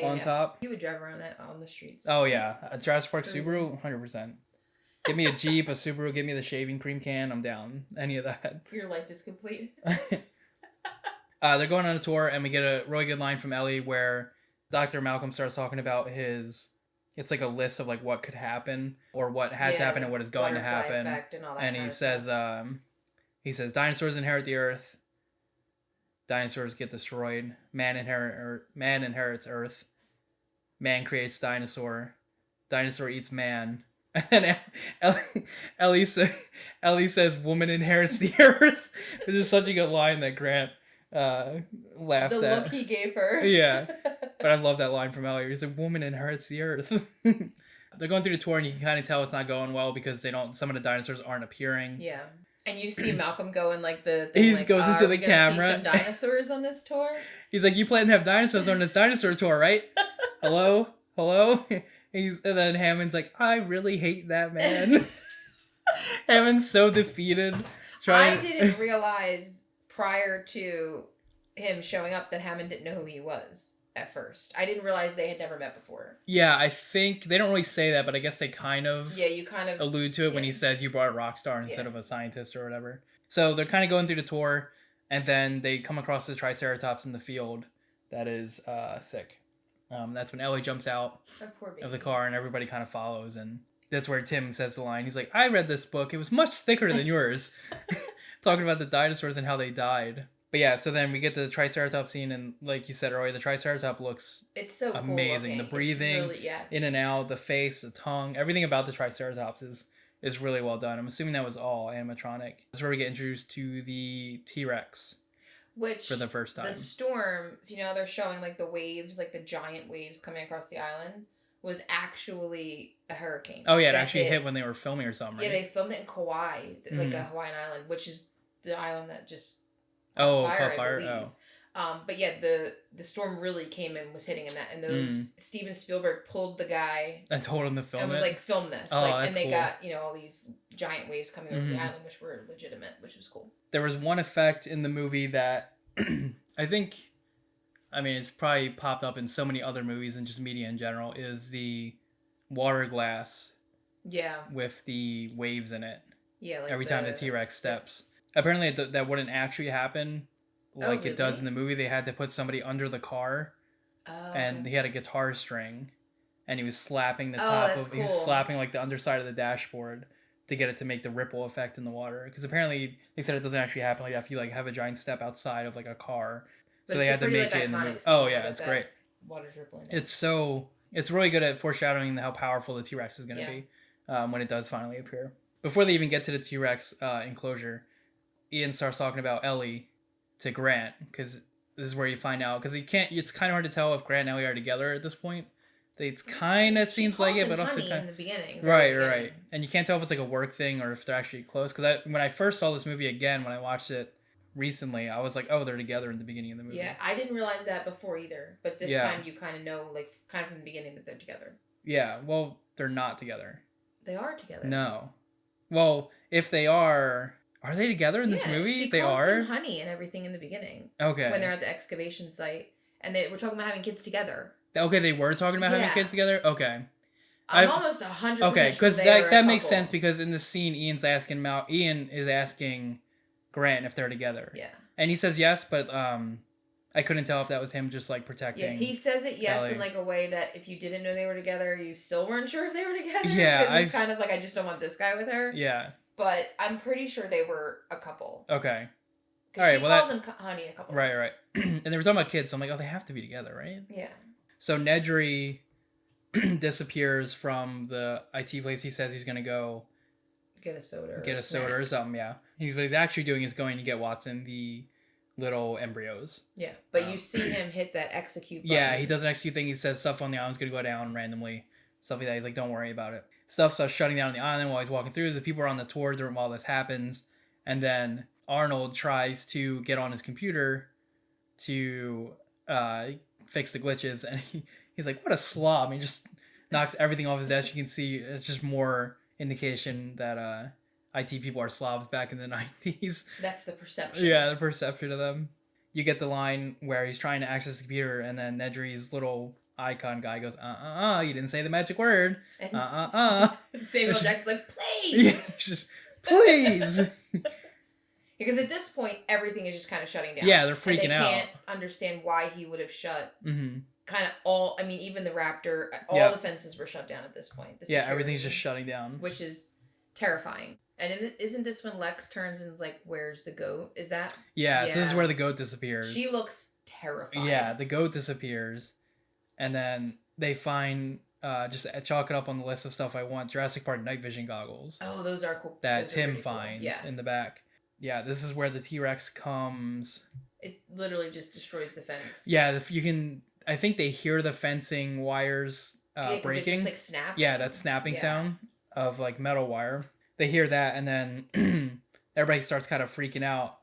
on top. You would drive around that on the streets. Oh yeah, a Jurassic Park Subaru, 100%. Give me a Jeep, a Subaru, give me the shaving cream can, I'm down. Any of that. Your life is complete. They're going on a tour, and we get a really good line from Ellie where Dr. Malcolm starts talking about it's like a list of like what could happen or what has happened and what is going to happen. And he says dinosaurs inherit the earth. Dinosaurs get destroyed. Man inherits earth. Man creates dinosaur. Dinosaur eats man. And then Ellie says woman inherits the earth. Which is such a good line that Grant laughed at. The look he gave her. Yeah. But I love that line from Ellie. He's like, woman inherits the earth. They're going through the tour, and you can kind of tell it's not going well because some of the dinosaurs aren't appearing. Yeah. And you see Malcolm go in like the thing, he goes into the camera. See some dinosaurs on this tour? He's like, you plan to have dinosaurs on this dinosaur tour, right? Hello? And then Hammond's like, I really hate that man. Hammond's so defeated. I didn't realize prior to him showing up that Hammond didn't know who he was at first. I didn't realize they had never met before. Yeah, I think they don't really say that, but I guess they kind of allude to it when he says you brought a rock star instead of a scientist or whatever. So they're kind of going through the tour, and then they come across the Triceratops in the field that is sick. That's when Ellie jumps out of the car, and everybody kind of follows, and that's where Tim says the line. He's like, I read this book. It was much thicker than yours. Talking about the dinosaurs and how they died. But yeah, so then we get the Triceratops scene, and like you said earlier, the Triceratops looks amazing. Cool the breathing in and out, the face, the tongue, everything about the Triceratops is really well done. I'm assuming that was all animatronic. That's where we get introduced to the T-Rex. Which, for the first time. The storms, they're showing like the waves, like the giant waves coming across the island, was actually a hurricane. Oh yeah, it actually hit when they were filming or something, right? Yeah, they filmed it in Kauai, like a Hawaiian island, which is the island that just caught fire. Oh. But yeah, the storm really came and was hitting in that, and those Steven Spielberg pulled the guy and told him to film and was like, film this, and they cool. got all these giant waves coming over the island, which were legitimate, which was cool. There was one effect in the movie that it's probably popped up in so many other movies and just media in general, is the water glass. Yeah. With the waves in it. Yeah. Like every time the T-Rex steps. Apparently that wouldn't actually happen like it does in the movie. They had to put somebody under the car. Oh, and he had a guitar string, and he was slapping the top of. Cool. He was slapping like the underside of the dashboard to get it to make the ripple effect in the water. Because apparently they said it doesn't actually happen like that if you like have a giant step outside of like a car. But so they had to make it in the movie. Oh yeah, it's great. Water dribbling. It's really good at foreshadowing how powerful the T-Rex is going to be when it does finally appear. Before they even get to the T-Rex enclosure, Ian starts talking about Ellie to Grant, because this is where you find out, because it's kind of hard to tell if Grant and Ellie are together at this point. It kind of seems like it, but also kind of in the beginning. Right. And you can't tell if it's like a work thing or if they're actually close. Because when I first saw this movie again, when I watched it recently, I was like, oh, they're together in the beginning of the movie. Yeah, I didn't realize that before either. But this time you kind of know, like, kind of from the beginning that they're together. Yeah, well, they're not together. They are together. No. Well, if they are they together in this movie? She calls him honey and everything in the beginning. Okay. When they're at the excavation site. And they were talking about having kids together. Okay, they were talking about having kids together? Okay. I'm almost 100% okay, sure because that makes couple. sense, because in the scene, Ian is asking Grant if they're together. Yeah. And he says yes, but I couldn't tell if that was him just like protecting. Yeah, he says it yes Ellie. in like a way that if you didn't know they were together, you still weren't sure if they were together. Yeah, because it's kind of like, I just don't want this guy with her. Yeah. But I'm pretty sure they were a couple. Okay. All right. She calls him honey a couple times. Right. And they were talking about kids, so I'm like, oh, they have to be together, right? Yeah. So Nedry disappears from the IT place. He says he's gonna go get a soda or something. Yeah. What he's actually doing is going to get Watson the little embryos. Yeah, but you see him hit that execute button. Yeah, he does an execute thing. He says stuff on the island's gonna go down randomly, stuff like that. He's like, don't worry about it. Stuff starts shutting down on the island while he's walking through. The people are on the tour during while this happens, and then Arnold tries to get on his computer to fix the glitches, and he's like, what a slob. He just knocks everything off his desk. You can see it's just more indication that IT people are slobs back in the 90s. That's the perception. Yeah, the perception of them. You get the line where he's trying to access the computer, and then Nedry's little icon guy goes, you didn't say the magic word. Samuel Jackson's like, please! Yeah, just, please! Because at this point, everything is just kind of shutting down. Yeah, they're freaking out. They can't understand why he would have shut even the raptor, the fences were shut down at this point. Yeah, everything's just shutting down. Which is terrifying. And isn't this when Lex turns and is like, where's the goat? Is that? Yeah, so this is where the goat disappears. She looks terrifying. Yeah, the goat disappears. And then they find, just chalk it up on the list of stuff I want, Jurassic Park night vision goggles. Oh, those are cool. That Tim finds in the back. Yeah, this is where the T-Rex comes. It literally just destroys the fence. Yeah, I think they hear the fencing wires breaking. Just like snap. Yeah, that snapping sound of like metal wire. They hear that, and then everybody starts kind of freaking out.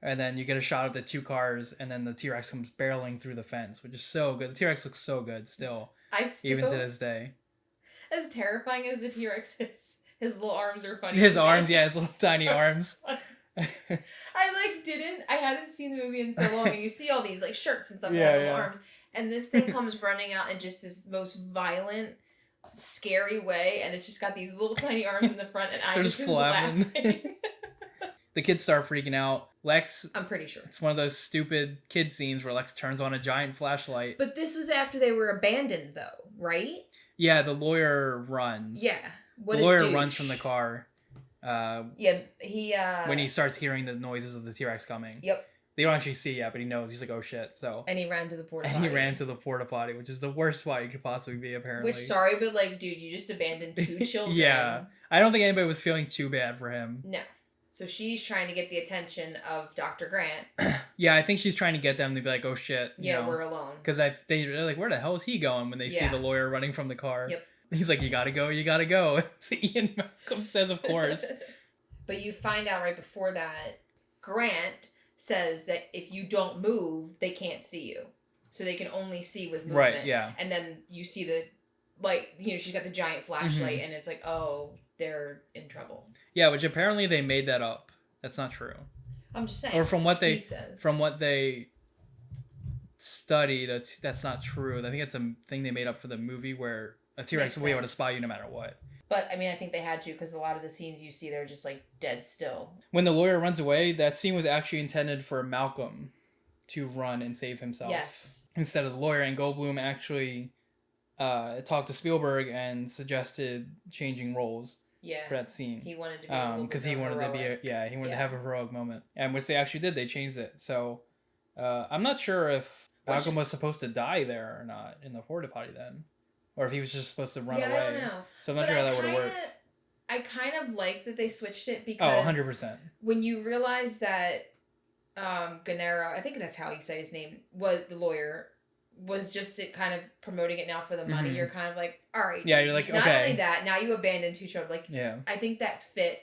And then you get a shot of the two cars, and then the T-Rex comes barreling through the fence, which is so good. The T-Rex looks so good still, even to this day. As terrifying as the T-Rex is, his little arms are funny. His arms, his little tiny arms. I hadn't seen the movie in so long, and you see all these like shirts and stuff that have little arms, and this thing comes running out in just this most violent, scary way, and it's just got these little tiny arms in the front, and I just laughing. The kids start freaking out. Lex, I'm pretty sure it's one of those stupid kid scenes where Lex turns on a giant flashlight. But this was after they were abandoned, though, right? Yeah, the lawyer runs. Yeah, the lawyer runs from the car. When he starts hearing the noises of the T-Rex coming. Yep. They don't actually see it yet, but he knows. He's like, oh shit. So. And he ran to the porta potty. Which is the worst spot you could possibly be, apparently. But like, dude, you just abandoned 2 children. Yeah. I don't think anybody was feeling too bad for him. No. So she's trying to get the attention of Dr. Grant. Yeah, I think she's trying to get them to be like, oh shit. We're alone. Because they're like, where the hell is he going when they see the lawyer running from the car? Yep. He's like, you gotta go. So Ian Malcolm says, of course. But you find out right before that, Grant says that if you don't move, they can't see you. So they can only see with movement. Right, yeah. And then you see she's got the giant flashlight, and it's like, oh, they're in trouble. Yeah, which apparently they made that up. That's not true. I'm just saying. Or from what they studied, that's not true. I think it's a thing they made up for the movie where a T-Rex will be able to spy you no matter what. But, I mean, I think they had to, because a lot of the scenes you see, they're just, like, dead still. When the lawyer runs away, that scene was actually intended for Malcolm to run and save himself. Yes. Instead of the lawyer, and Goldblum actually talked to Spielberg and suggested changing roles for that scene. He wanted to be a little bit he wanted heroic. To have a heroic moment. And which they actually did. They changed it. So, I'm not sure if Malcolm was supposed to die there or not in the porta potty then. Or if he was just supposed to run away. I don't know. So I'm not sure how that would have worked. I kind of like that they switched it because... 100%. When you realize that Gennaro, I think that's how you say his name, was the lawyer, was just kind of promoting it now for the money, you're kind of like, all right. Yeah, you're like, not only that, now you abandoned 2 children. Like, I think that fit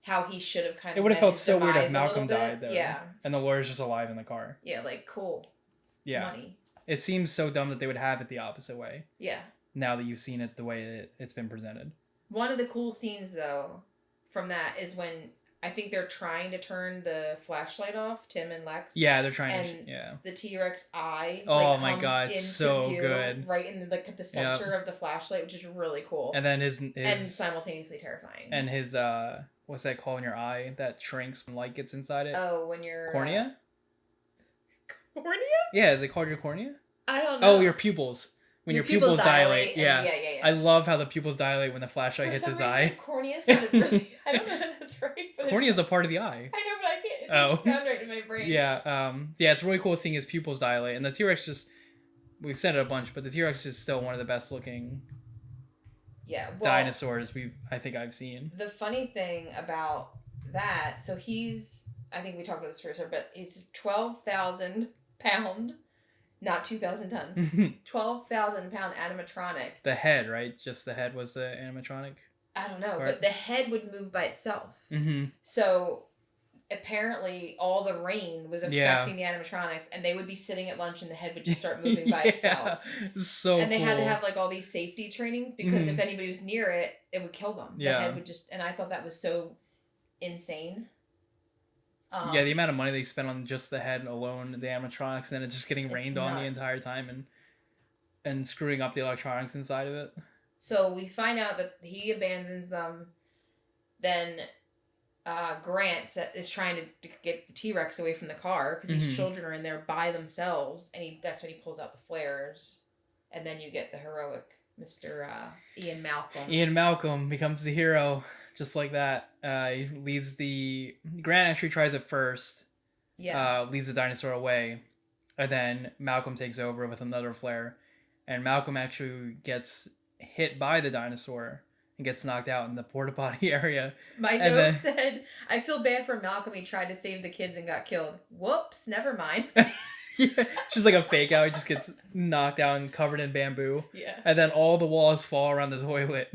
how he should have kind of... It would have felt so weird if Malcolm died, though. Yeah. And the lawyer's just alive in the car. Yeah, like, cool. Yeah. Money. It seems so dumb that they would have it the opposite way. Yeah. Now that you've seen it the way it's been presented. One of the cool scenes, though, from that is when I think they're trying to turn the flashlight off, Tim and Lex. Yeah, they're trying and to. Yeah. The T-Rex eye. Oh like, my comes god, into so view, good. Right in the center of the flashlight, which is really cool. And then his and simultaneously terrifying. And his what's that called in your eye that shrinks when light gets inside it? Oh, when you're cornea. Cornea? Yeah, is it called your cornea? I don't know. Oh, your pupils. When your pupils dilate. Yeah. I love how the pupils dilate when the flashlight hits his eye. Cornea sounded really... I don't know if that's right. But cornea is a part of the eye. I know, but I can't. It doesn't sound right in my brain. Yeah. Yeah, it's really cool seeing his pupils dilate. And the T-Rex just... We've said it a bunch, but the T-Rex is still one of the best looking dinosaurs I think I've seen. The funny thing about that... So he's... I think we talked about this first, but he's 12,000 pound... Not 2,000 tons. 12,000 pound animatronic. The head, right? Just the head was the animatronic? I don't know, but the head would move by itself. Mm-hmm. So apparently all the rain was affecting the animatronics, and they would be sitting at lunch and the head would just start moving by itself. So And they had to have like all these safety trainings because if anybody was near it, it would kill them. The head would just... And I thought that was so insane. The amount of money they spent on just the head alone, the animatronics, and then it just getting rained on the entire time and screwing up the electronics inside of it. So we find out that he abandons them. Then Grant is trying to get the T-Rex away from the car because these children are in there by themselves, and that's when he pulls out the flares, and then you get the heroic Mr. Ian Malcolm. Ian Malcolm becomes the hero. Just like that. He leads Grant actually tries it first. Yeah. Leads the dinosaur away. And then Malcolm takes over with another flare. And Malcolm actually gets hit by the dinosaur and gets knocked out in the porta potty area. My note said, I feel bad for Malcolm. He tried to save the kids and got killed. Whoops, never mind. Yeah, just like a fake out. He just gets knocked out and covered in bamboo. Yeah. And then all the walls fall around the toilet.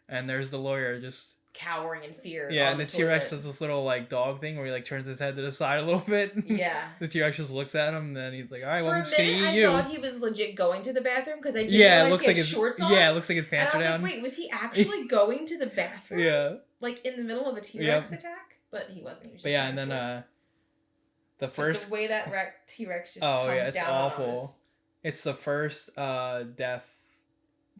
And there's the lawyer just... cowering in fear. Yeah, and the T-Rex does this little like dog thing where he like turns his head to the side a little bit. Yeah. The T-Rex just looks at him and then he's like, all right, well, I'm just For gonna a minute, eat you. I thought he was legit going to the bathroom because I didn't realize he had shorts on. Yeah, it looks like his pants are down. And I was like, wait, was he actually going to the bathroom? Yeah. Like in the middle of a T-Rex attack? But he wasn't. He was just and then the first... the way that T-Rex just comes down it's awful. It's the first death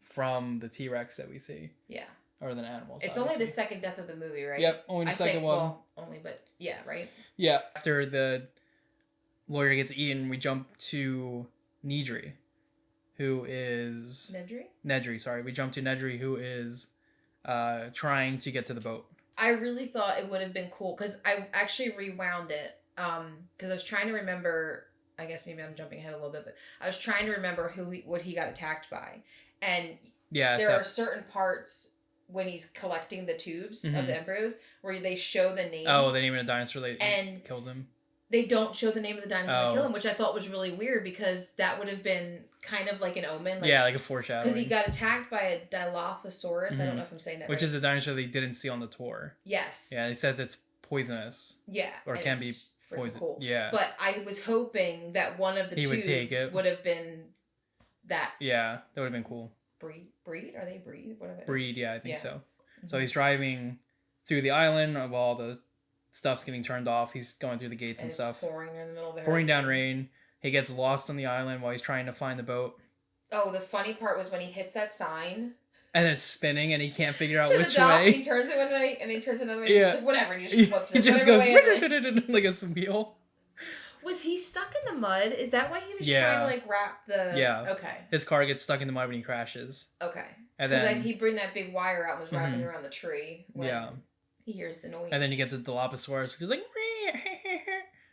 from the T-Rex that we see. Yeah. Other than animals. It's only the second death of the movie, right? Yep, only the second one. Well, only, but yeah, right? Yeah. After the lawyer gets eaten, we jump to Nedry, who is... Nedry, sorry. We jump to Nedry, who is trying to get to the boat. I really thought it would have been cool, because I actually rewound it, because I was trying to remember... I guess maybe I'm jumping ahead a little bit, but I was trying to remember what he got attacked by. And there are certain parts... when he's collecting the tubes of the embryos, where they show the name. Oh, the name of the dinosaur that kills him. They don't show the name of the dinosaur that killed him, which I thought was really weird because that would have been kind of like an omen. Like, like a foreshadowing. Because he got attacked by a Dilophosaurus. I don't know if I'm saying that Which right. is a dinosaur they didn't see on the tour. Yes. Yeah, he says it's poisonous. Yeah. Or can be poison. Cool. Yeah. But I was hoping that one of the tubes would have been that. Yeah, that would have been cool. Breed? Are they breed? What are they? Breed, yeah, I think so. So he's driving through the island while the stuff's getting turned off. He's going through the gates and stuff. Pouring in the middle of it. Pouring down rain. He gets lost on the island while he's trying to find the boat. Oh, the funny part was when he hits that sign. And it's spinning and he can't figure out which way. He turns it one way and then he turns another way. Yeah. Like, whatever. And he just flips it. He just goes like a wheel. Was he stuck in the mud? Is that why he was trying to like wrap the... Yeah. Okay. His car gets stuck in the mud when he crashes. Okay. And then he'd bring that big wire out and was wrapping around the tree. When he hears the noise. And then you get the Dilophosaurus, which is like...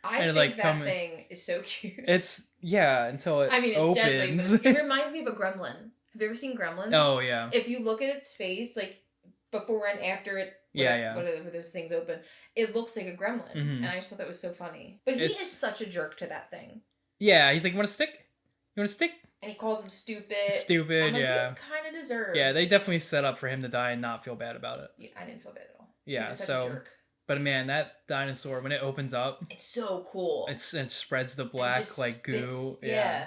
I think that thing is so cute. It's... Yeah, until it opens. It's deadly, but it reminds me of a gremlin. Have you ever seen Gremlins? Oh, yeah. If you look at its face, like, before and after it... Whatever those things open, it looks like a gremlin. And I just thought that was so funny. But he is such a jerk to that thing. Yeah, he's like, you want a stick? You want a stick? And he calls him stupid. Stupid, You kind of deserve. Yeah, they definitely set up for him to die and not feel bad about it. Yeah, I didn't feel bad at all. Yeah, so... But man, that dinosaur, when it opens up... It's so cool. It spreads the black, like, goo. Yeah.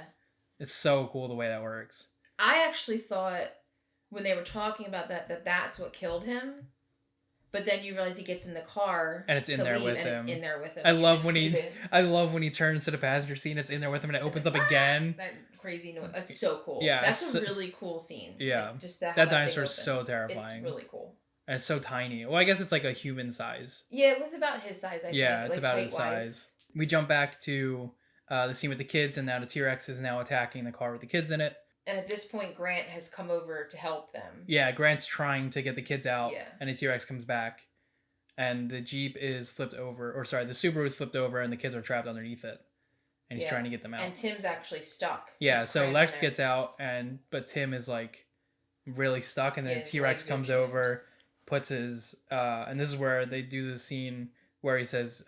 It's so cool the way that works. I actually thought, when they were talking about that's what killed him... But then you realize he gets in the car and it's in there with him. It's in there with him. I love when he turns to the passenger seat and it's in there with him and it opens up again. That crazy noise. It's so cool. Yeah, that's a really cool scene. Yeah, like, just that dinosaur is so terrifying. It's really cool. And it's so tiny. Well, I guess it's like a human size. Yeah, it was about his size. I think. Yeah, it's about his size. We jump back to the scene with the kids, and now the T-Rex is now attacking the car with the kids in it. And at this point, Grant has come over to help them. Yeah, Grant's trying to get the kids out, and the T-Rex comes back, and the Jeep is flipped over, the Subaru is flipped over, and the kids are trapped underneath it, and he's trying to get them out. And Tim's actually stuck. Yeah, so Lex gets out, but Tim is like really stuck, and then the T-Rex comes over, puts his, and this is where they do the scene where he says,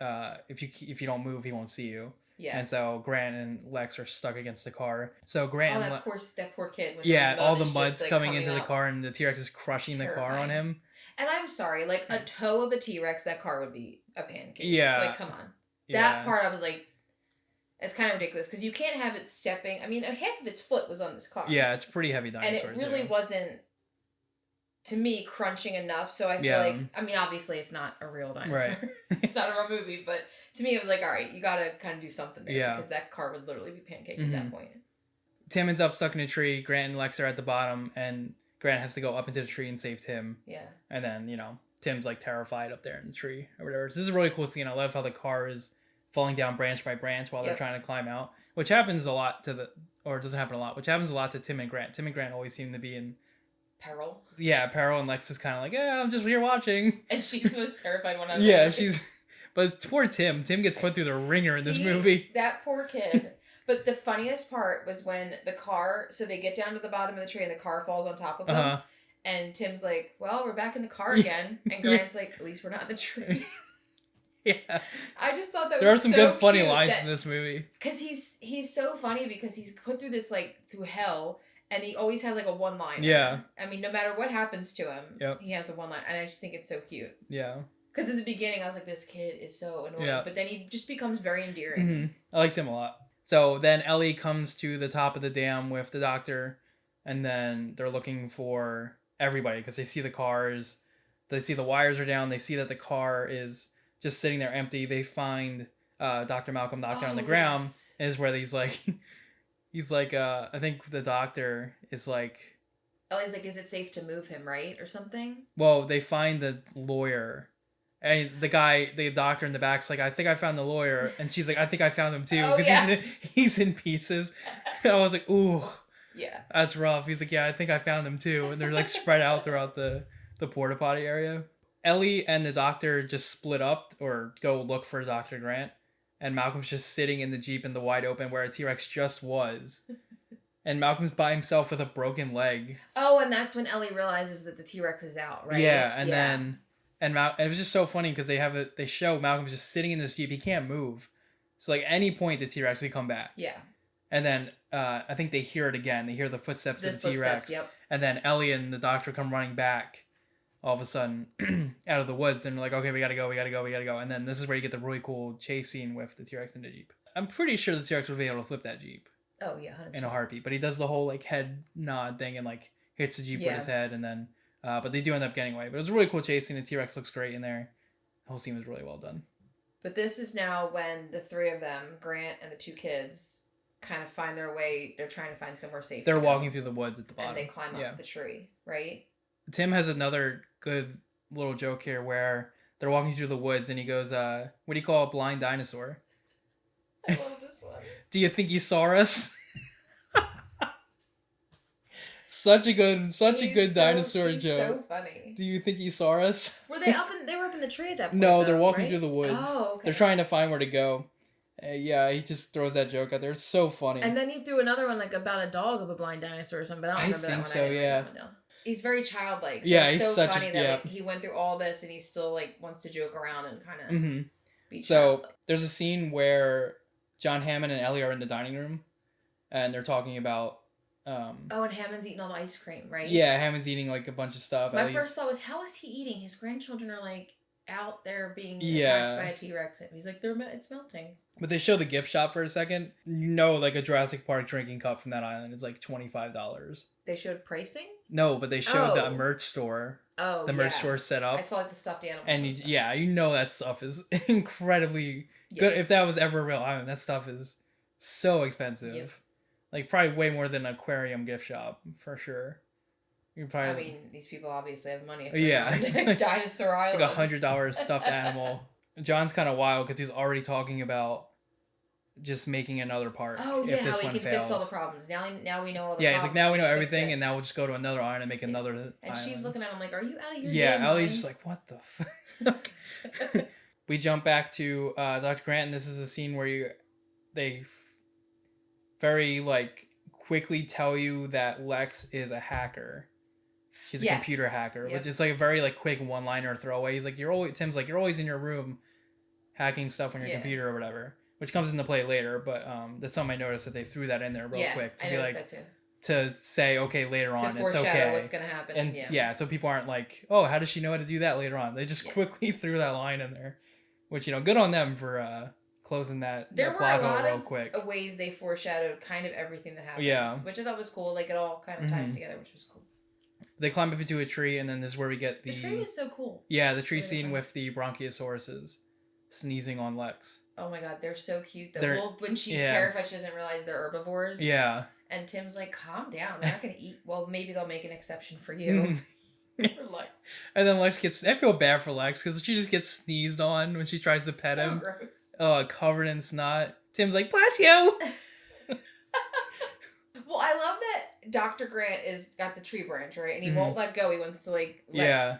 if you don't move, he won't see you. Yeah. And so Grant and Lex are stuck against the car. So Grant that poor kid. All the mud's coming into the car and the T-Rex is crushing the car on him. And I'm sorry, like a toe of a T-Rex, that car would be a pancake. Yeah. Like, come on. That part I was like, it's kind of ridiculous because you can't have it stepping. I mean, half of its foot was on this car. Yeah, it's pretty heavy dinosaur. And it really wasn't, to me, crunching enough. So I feel like, I mean, obviously it's not a real dinosaur. Right. It's not a real movie, but to me it was like, all right, you got to kind of do something there because that car would literally be pancaked at that point. Tim ends up stuck in a tree. Grant and Lex are at the bottom, and Grant has to go up into the tree and save Tim. Yeah. And then, Tim's like terrified up there in the tree or whatever. So this is a really cool scene. I love how the car is falling down branch by branch while they're trying to climb out, which happens a lot doesn't happen a lot, which happens a lot to Tim and Grant. Tim and Grant always seem to be in peril. Yeah, peril, and Lex is kind of like, I'm just here watching. And she's the most terrified one. But it's poor Tim. Tim gets put through the ringer in this movie. That poor kid. But the funniest part was when so they get down to the bottom of the tree and the car falls on top of them. And Tim's like, well, we're back in the car again. And Grant's like, at least we're not in the tree. Yeah. I just thought that there are some good funny lines in this movie. Because he's so funny because he's put through this, like, through hell. And he always has, like, a one-liner. Yeah. I mean, no matter what happens to him, he has a one-liner. And I just think it's so cute. Yeah. Because in the beginning, I was like, this kid is so annoying. Yeah. But then he just becomes very endearing. Mm-hmm. I liked him a lot. So then Ellie comes to the top of the dam with the doctor. And then they're looking for everybody because they see the cars. They see the wires are down. They see that the car is just sitting there empty. They find Dr. Malcolm knocked down on the ground. Yes. Is where he's like... He's like, I think the doctor is like... Ellie's like, is it safe to move him, right? Or something? Well, they find the lawyer. And the doctor in the back's like, I think I found the lawyer. And she's like, I think I found him too. Because he's in pieces. And I was like, ooh. Yeah. That's rough. He's like, yeah, I think I found him too. And they're like spread out throughout the porta potty area. Ellie and the doctor just split up or go look for Dr. Grant. And Malcolm's just sitting in the Jeep in the wide open where a T-Rex just was. And Malcolm's by himself with a broken leg. Oh, and that's when Ellie realizes that the T-Rex is out, right? Yeah, and then... And it was just so funny because they show Malcolm's just sitting in this Jeep. He can't move. So, like, any point the T-Rex could come back. Yeah. And then I think they hear it again. They hear the footsteps of the T-Rex. Yep. And then Ellie and the doctor come running back all of a sudden out of the woods. And they're like, okay, we gotta go. And then this is where you get the really cool chase scene with the T-Rex in the Jeep. I'm pretty sure the T-Rex would be able to flip that Jeep. Oh, yeah, 100%. In a heartbeat. But he does the whole, like, head nod thing and, like, hits the Jeep with his head. And then, but they do end up getting away. But it was a really cool chase scene. The T-Rex looks great in there. The whole scene was really well done. But this is now when the three of them, Grant and the two kids, kind of find their way. They're trying to find somewhere safe. They're walking through the woods at the bottom. And they climb up the tree, right? Tim has another good little joke here where they're walking through the woods and he goes, what do you call a blind dinosaur? I love this one. Do you think he saw us? Such a good dinosaur joke. So funny. Do you think he saw us? They were up in the tree at that point. No, they're walking through the woods. Oh, okay. They're trying to find where to go. Yeah, he just throws that joke out there. It's so funny. And then he threw another one like about a dog of a blind dinosaur or something, but I don't remember that one. I think so, yeah. He's very childlike. So yeah, it's he's so funny that like, he went through all this and he still like wants to joke around and kind of be childlike. So there's a scene where John Hammond and Ellie are in the dining room and they're talking about and Hammond's eating all the ice cream, right? Yeah, Hammond's eating like a bunch of stuff. My first thought was, how is he eating? His grandchildren are like out there being attacked by a T-Rex. And he's like, it's melting. But they show the gift shop for a second. Like a Jurassic Park drinking cup from that island is like $25. They showed pricing? No, but they showed the merch store. Oh, the merch store set up. I saw like the stuffed animals. And that stuff is incredibly good. If that was ever a real island, that stuff is so expensive. Yep. Like probably way more than an aquarium gift shop for sure. I mean, these people obviously have money. Dinosaur Island. Like $100 stuffed animal. John's kind of wild because he's already talking about just making another part. Oh yeah, how he can fix all the problems. Now we know all the problems. Yeah, he's like, now we know everything, and now we'll just go to another island and make another And island. she's looking at him like, are you out of your damn mind? Ellie's just like, what the fuck? We jump back to Dr. Grant, and this is a scene where they very quickly tell you that Lex is a hacker. She's a computer hacker, which is like a very quick one-liner throwaway. He's like, Tim's like, you're always in your room hacking stuff on your computer or whatever, which comes into play later. But that's something I noticed that they threw that in there real quick to be like, that too. To say, okay, later on, it's okay. What's gonna happen. And so people aren't like, oh, how does she know how to do that later on? They just quickly threw that line in there, which good on them for closing that plot hole real quick. There were a lot of ways they foreshadowed kind of everything that happens, which I thought was cool. Like it all kind of ties together, which was cool. They climb up into a tree, and then this is where we get the tree is so cool. Yeah, the tree scene with the bronciosauruses sneezing on Lex. Oh my god, they're so cute. When she's terrified, she doesn't realize they're herbivores. Yeah. And Tim's like, calm down. They're not going to eat. Well, maybe they'll make an exception for you. For Lex. And then Lex I feel bad for Lex because she just gets sneezed on when she tries to pet him. Gross. Oh, covered in snot. Tim's like, bless you. Well, I love that Dr. Grant got the tree branch, right? And he won't let go. He wants to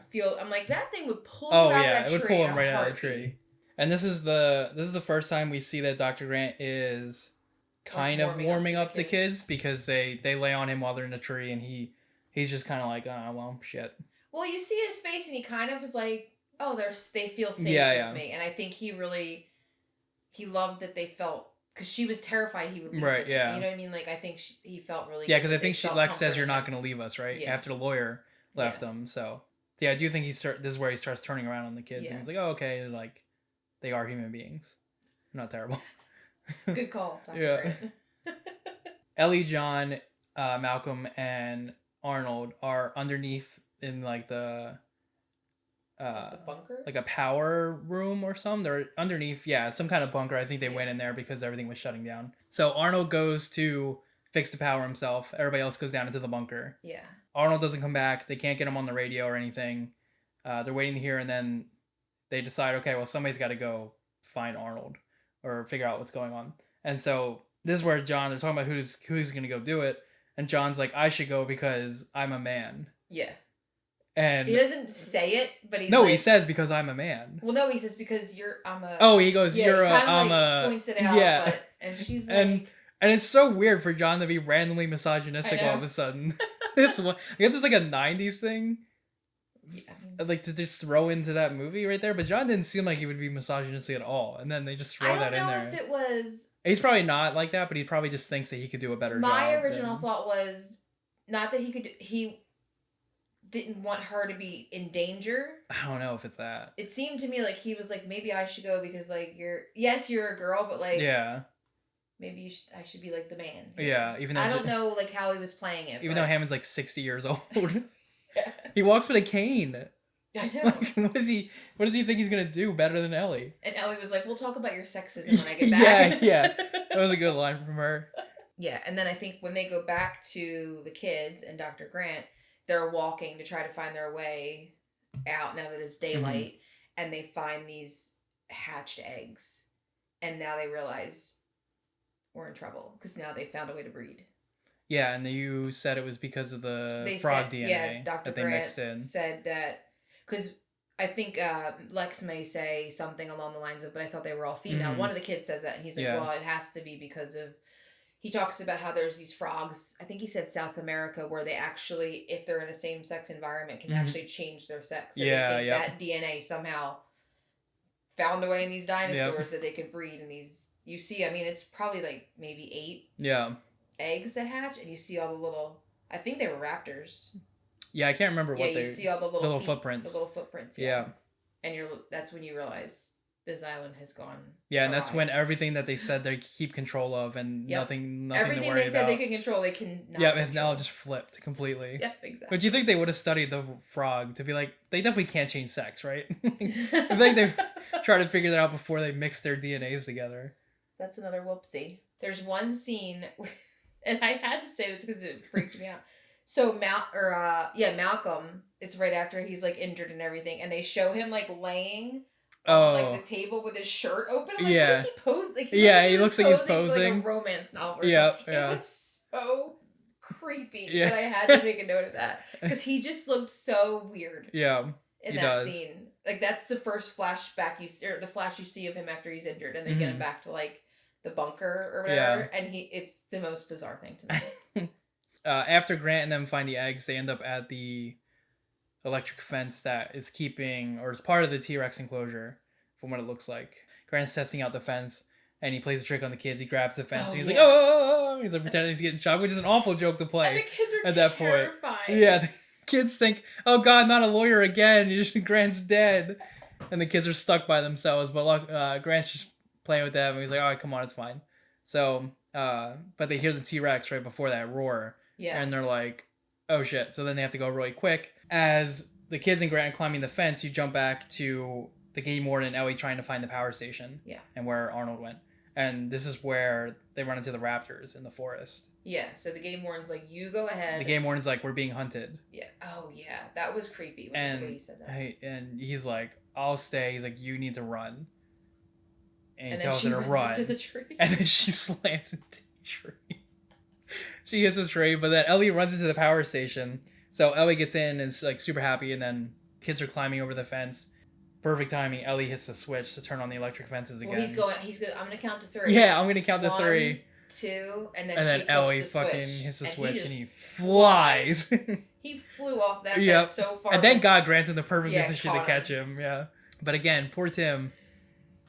feel. I'm like, that thing would pull him out of that tree. It would pull him right out of the tree. And this is the first time we see that Dr. Grant is kind of warming up to kids because they lay on him while they're in the tree, and he's just kind of like, oh, well, shit. Well, you see his face, and he kind of was like, oh, they feel safe with me. And I think he loved that they felt. Because she was terrified he would leave them. You know what I mean? Like, I think he felt really because I think Lex says you're not going to leave us, right? Yeah. After the lawyer left them. So, I do think this is where he starts turning around on the kids. And he's like, oh, okay, they are human beings. Not terrible. Good call, Dr. Grant. Ellie, John, Malcolm, and Arnold are underneath in, the bunker? Like a power room or something. They're underneath, some kind of bunker. I think they went in there because everything was shutting down. So Arnold goes to fix the power himself. Everybody else goes down into the bunker. Yeah. Arnold doesn't come back. They can't get him on the radio or anything. They're waiting to hear, and then they decide, okay, well, somebody's got to go find Arnold or figure out what's going on. And so this is where they're talking about who's going to go do it. And John's like, I should go because I'm a man. Yeah. And he doesn't say it, but he says because I'm a man. Well, no, he says because I'm a. Oh, he goes, you're a. I'm a. Points it out, and she's and it's so weird for John to be randomly misogynistic all of a sudden. I guess it's like a '90s thing. Yeah. Like to just throw into that movie right there, but John didn't seem like he would be misogynistic at all, and then they just throw that in there. I don't know if it was. He's probably not like that, but he probably just thinks that he could do a better job. My original thought was not that he didn't want her to be in danger. I don't know if it's that. It seemed to me like he was like, maybe I should go because you're a girl, but maybe I should be like the man. Yeah, even though I don't know how he was playing it. Even though Hammond's 60 years old. He walks with a cane. I know. What does he think he's gonna do better than Ellie? And Ellie was like, we'll talk about your sexism when I get back. Yeah. That was a good line from her. Yeah, and then I think when they go back to the kids and Dr. Grant, they're walking to try to find their way out now that it's daylight, and they find these hatched eggs, and now they realize we're in trouble because now they found a way to breed. Yeah, and you said it was because of the frog DNA Dr. that they Grant mixed in. Said that because I think Lex may say something along the lines of, but I thought they were all female. One of the kids says that, and he's like, well, it has to be because of. He talks about how there's these frogs, I think he said South America, where they actually, if they're in a same-sex environment, can actually change their sex. So they think that DNA somehow found a way in these dinosaurs that they could breed in these. You see, I mean, it's probably maybe 8 eggs that hatch, and you see all the little, I think they were raptors. Yeah, I can't remember what they... Yeah, you see all the little footprints. The little footprints, yeah. And that's when you realize this island has gone. Yeah, and that's when everything that they said they keep control of and nothing everything to worry they said about. they can control, they can not Yeah, it's now just flipped completely. Yeah, exactly. But do you think they would have studied the frog to be like, they definitely can't change sex, right? I think they've tried to figure that out before they mix their DNAs together. That's another whoopsie. There's one scene, and I had to say this because it freaked me out. So Malcolm, it's right after he's like injured and everything, and they show him like laying on like the table with his shirt open. I'm like, what is he posing? Like, he looks like he's posing. Like a romance novel or something. It was so creepy that I had to make a note of that. Because he just looked so weird. Yeah. In that scene. Like, that's the first flashback or the flash you see of him after he's injured, and they get him back to like the bunker or whatever. Yeah. And it's the most bizarre thing to me. After Grant and them find the eggs, they end up at the electric fence that is part of the T-Rex enclosure, from what it looks like. Grant's testing out the fence, and he plays a trick on the kids. He grabs the fence, and he's like, oh! He's like pretending he's getting shot, which is an awful joke to play. And the kids are at that terrified. Point. Yeah, the kids think, oh God, not a lawyer again. Grant's dead. And the kids are stuck by themselves, but Grant's just playing with them, and he's like, all right, come on, it's fine. So, but they hear the T-Rex right before that roar. Yeah. And they're like, oh shit. So then they have to go really quick. As the kids and Grant are climbing the fence, you jump back to the game warden and Ellie trying to find the power station. Yeah. And where Arnold went. And this is where they run into the raptors in the forest. Yeah. So the game warden's like, you go ahead. The game warden's like, we're being hunted. Yeah. Oh yeah. That was creepy when the way he said that. And he's like, I'll stay. He's like, you need to run. And he tells her to run. Into the tree. And then she slams into the tree. She hits a tree, but then Ellie runs into the power station. So Ellie gets in and is like super happy, and then kids are climbing over the fence. Perfect timing. Ellie hits the switch to turn on the electric fences again. Well, he's good. I'm gonna count to 3. Yeah, I'm gonna count to 3. 1, 2, and then she Ellie fucking hits the switch and he flies. He flew off that fence so far. And thank God Grant's in the perfect position to catch him. Yeah. But again, poor Tim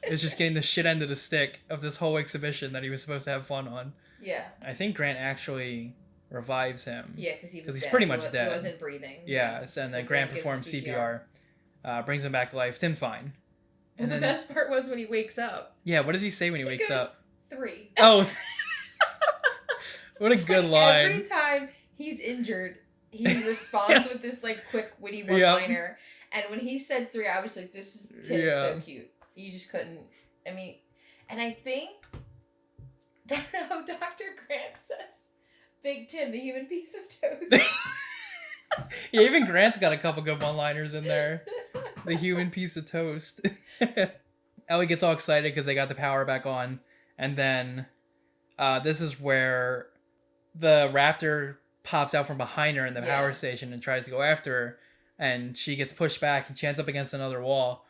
is just getting the shit end of the stick of this whole exhibition that he was supposed to have fun on. Yeah. I think Grant actually revives him. Yeah, because he's pretty much dead. He wasn't breathing. Yeah, and then Grant performs CPR. Brings him back to life. Tim's fine. And then the best part was when he wakes up. Yeah, what does he say when he wakes up? 3. Oh. What a good line. Every time he's injured, he responds with this like quick witty one-liner. And when he said 3, I was like, this kid is so cute. You just couldn't. I mean, and I think how Dr. Grant says, Big Tim, the human piece of toast. Yeah, even Grant's got a couple good one-liners in there. The human piece of toast. Ellie gets all excited because they got the power back on. And then this is where the raptor pops out from behind her in the power station and tries to go after her. And she gets pushed back and she ends up against another wall.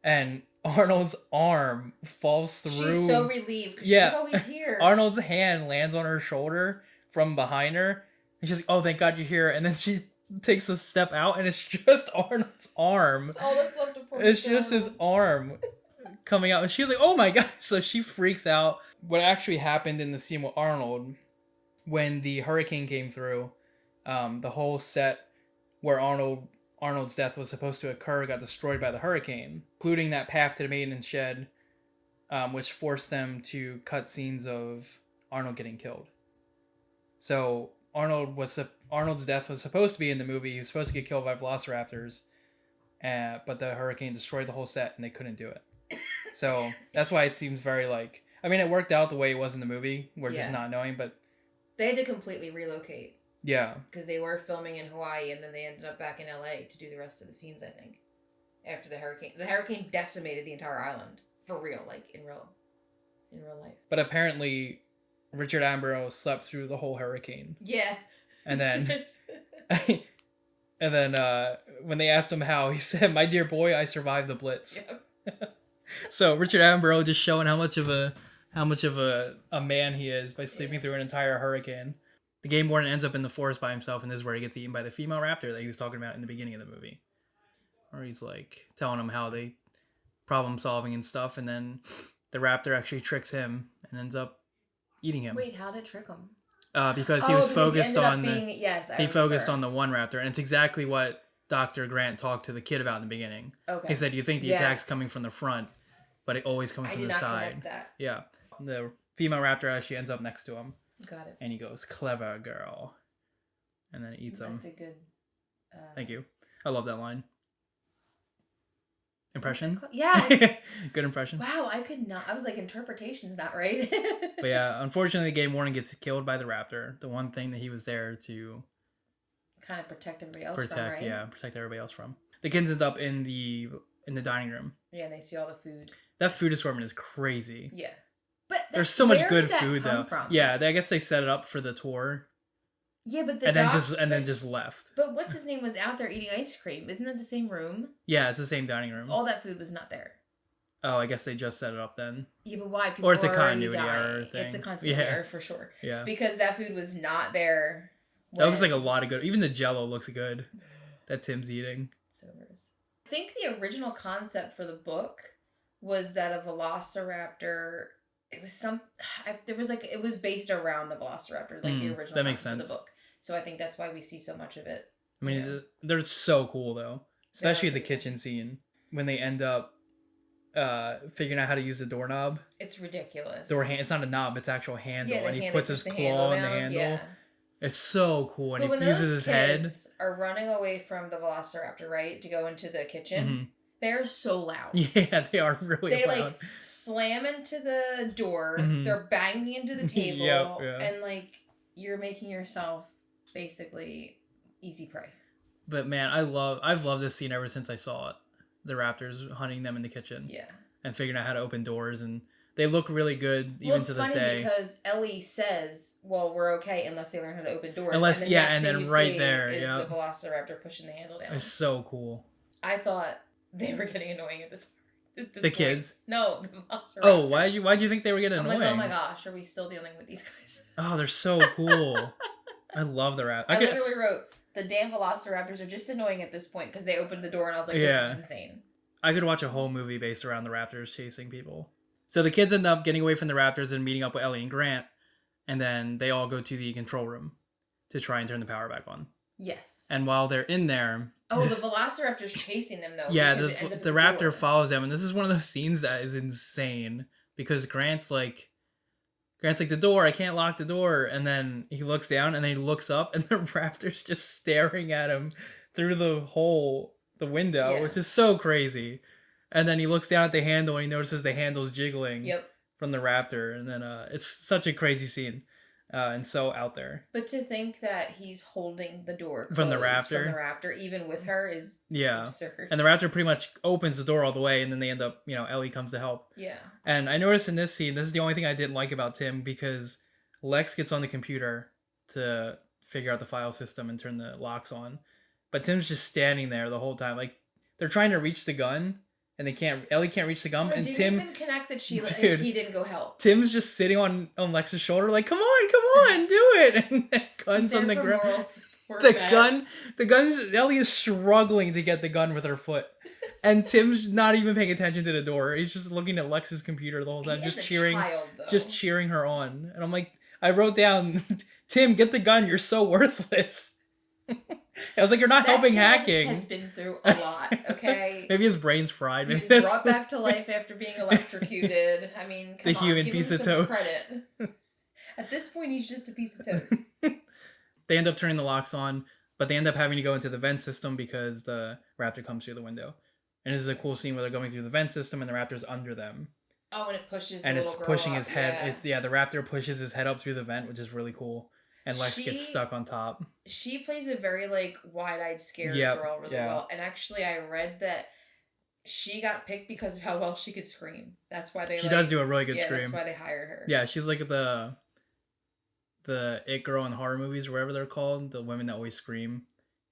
And Arnold's arm falls through. She's so relieved because she's like, oh, he's here. Arnold's hand lands on her shoulder from behind her. And she's like, oh, thank God you're here. And then she takes a step out and it's just Arnold's arm. That's all that's left of It's just his arm coming out. And she's like, oh my God. So she freaks out. What actually happened in the scene with Arnold, when the hurricane came through, the whole set where Arnold's death was supposed to occur got destroyed by the hurricane, including that path to the maintenance shed, which forced them to cut scenes of Arnold getting killed. So Arnold's death was supposed to be in the movie. He was supposed to get killed by velociraptors, but the hurricane destroyed the whole set and they couldn't do it. So that's why it seems very like... I mean, it worked out the way it was in the movie. We're just not knowing, but... They had to completely relocate. Yeah. Because they were filming in Hawaii and then they ended up back in LA to do the rest of the scenes, I think. After the hurricane. The hurricane decimated the entire island. For real, like in real life. But apparently Richard Attenborough slept through the whole hurricane. Yeah. And then when they asked him how, he said, "My dear boy, I survived the Blitz." Yep. So Richard Attenborough just showing how much of a man he is by sleeping through an entire hurricane. The game warden ends up in the forest by himself, and this is where he gets eaten by the female raptor that he was talking about in the beginning of the movie. Or he's like telling him how they problem solving and stuff, and then the raptor actually tricks him and ends up eating him. Wait, how did it trick him? Because he was focused on he focused on the one raptor, and it's exactly what Dr. Grant talked to the kid about in the beginning. Okay. He said, "You think the attack's coming from the front, but it always comes from the side. I did not connect that. Yeah. The female raptor actually ends up next to him. Got it. And he goes, "Clever girl," and then it eats him. That's a good. Thank you. I love that line. Impression? Yes. Good impression. Wow, I could not. I was like, interpretation's not right. But yeah, unfortunately, game warden gets killed by the raptor. The one thing that he was there to kind of protect everybody else from, right? Yeah, protect everybody else from. The kids end up in the dining room. Yeah, and they see all the food. That food assortment is crazy. Yeah. But there's so much good food though. From? Yeah, I guess they set it up for the tour. Yeah, but then just left. But what's his name was out there eating ice cream. Isn't that the same room? Yeah, it's the same dining room. All that food was not there. Oh, I guess they just set it up then. Yeah, but why? People or it's a continuity error thing. It's a continuity error for sure. Yeah. Because that food was not there. That looks like a lot of good. Even the Jello looks good. That Tim's eating. So gross. I think the original concept for the book was that a velociraptor. It was it was based around the velociraptor, like the original. That makes sense. Of the book. So I think that's why we see so much of it. I mean, they're so cool though, especially the kitchen scene when they end up figuring out how to use the doorknob. It's ridiculous. It's not a knob; it's actual handle, yeah, and he puts his claw in the handle. Yeah. It's so cool, and he uses his head. Are running away from the velociraptor, right, to go into the kitchen. Mm-hmm. They're so loud. Yeah, they are really loud. They like slam into the door. Mm-hmm. They're banging into the table, and like you're making yourself basically easy prey. But man, I've loved this scene ever since I saw it. The raptors hunting them in the kitchen. Yeah. And figuring out how to open doors, and they look really good even to this day. Well, it's funny because Ellie says, "Well, we're okay unless they learn how to open doors." And then right there is the velociraptor pushing the handle down. It's so cool. I thought they were getting annoying at this point. Kids? No, the velociraptor. Oh, why'd you think they were getting annoying? I'm like, oh my gosh, are we still dealing with these guys? Oh, they're so cool. I love the raptors. I literally wrote, the damn velociraptors are just annoying at this point because they opened the door and I was like, this is insane. I could watch a whole movie based around the raptors chasing people. So the kids end up getting away from the raptors and meeting up with Ellie and Grant, and then they all go to the control room to try and turn the power back on. Yes. And while they're in there... the velociraptor's chasing them, though. Yeah, the raptor follows them, and this is one of those scenes that is insane, because Grant's like, the door, I can't lock the door, and then he looks down, and then he looks up, and the raptor's just staring at him through the window, which is so crazy. And then he looks down at the handle, and he notices the handle's jiggling from the raptor, and then it's such a crazy scene. And so out there. But to think that he's holding the door from the raptor, even with her, is absurd. And the raptor pretty much opens the door all the way, and then they end up, Ellie comes to help. Yeah. And I noticed in this scene, this is the only thing I didn't like about Tim, because Lex gets on the computer to figure out the file system and turn the locks on, but Tim's just standing there the whole time. Like, they're trying to reach the gun, and Ellie can't reach the gun, and Tim didn't even connect that he didn't go help. Tim's just sitting on Lex's shoulder, like, come on, do it. And the gun's on the ground. Ellie is struggling to get the gun with her foot. And Tim's not even paying attention to the door. He's just looking at Lex's computer the whole time, just cheering her on. And I'm like, I wrote down, Tim, get the gun, you're so worthless. I was like, you're not helping hacking. Has been through a lot, okay? Maybe his brain's fried. He was brought back to life after being electrocuted. I mean, come on, human piece of toast. Credit. At this point, he's just a piece of toast. They end up turning the locks on, but they end up having to go into the vent system because the raptor comes through the window. And this is a cool scene where they're going through the vent system and the raptor's under them. Oh, and it pushes the little girl pushing his head. The raptor pushes his head up through the vent, which is really cool. And Lex gets stuck on top. She plays a very, wide-eyed, scared girl really well. And actually, I read that she got picked because of how well she could scream. That's why they... She does do a really good scream. That's why they hired her. Yeah, she's like the it girl in horror movies, or whatever they're called. The women that always scream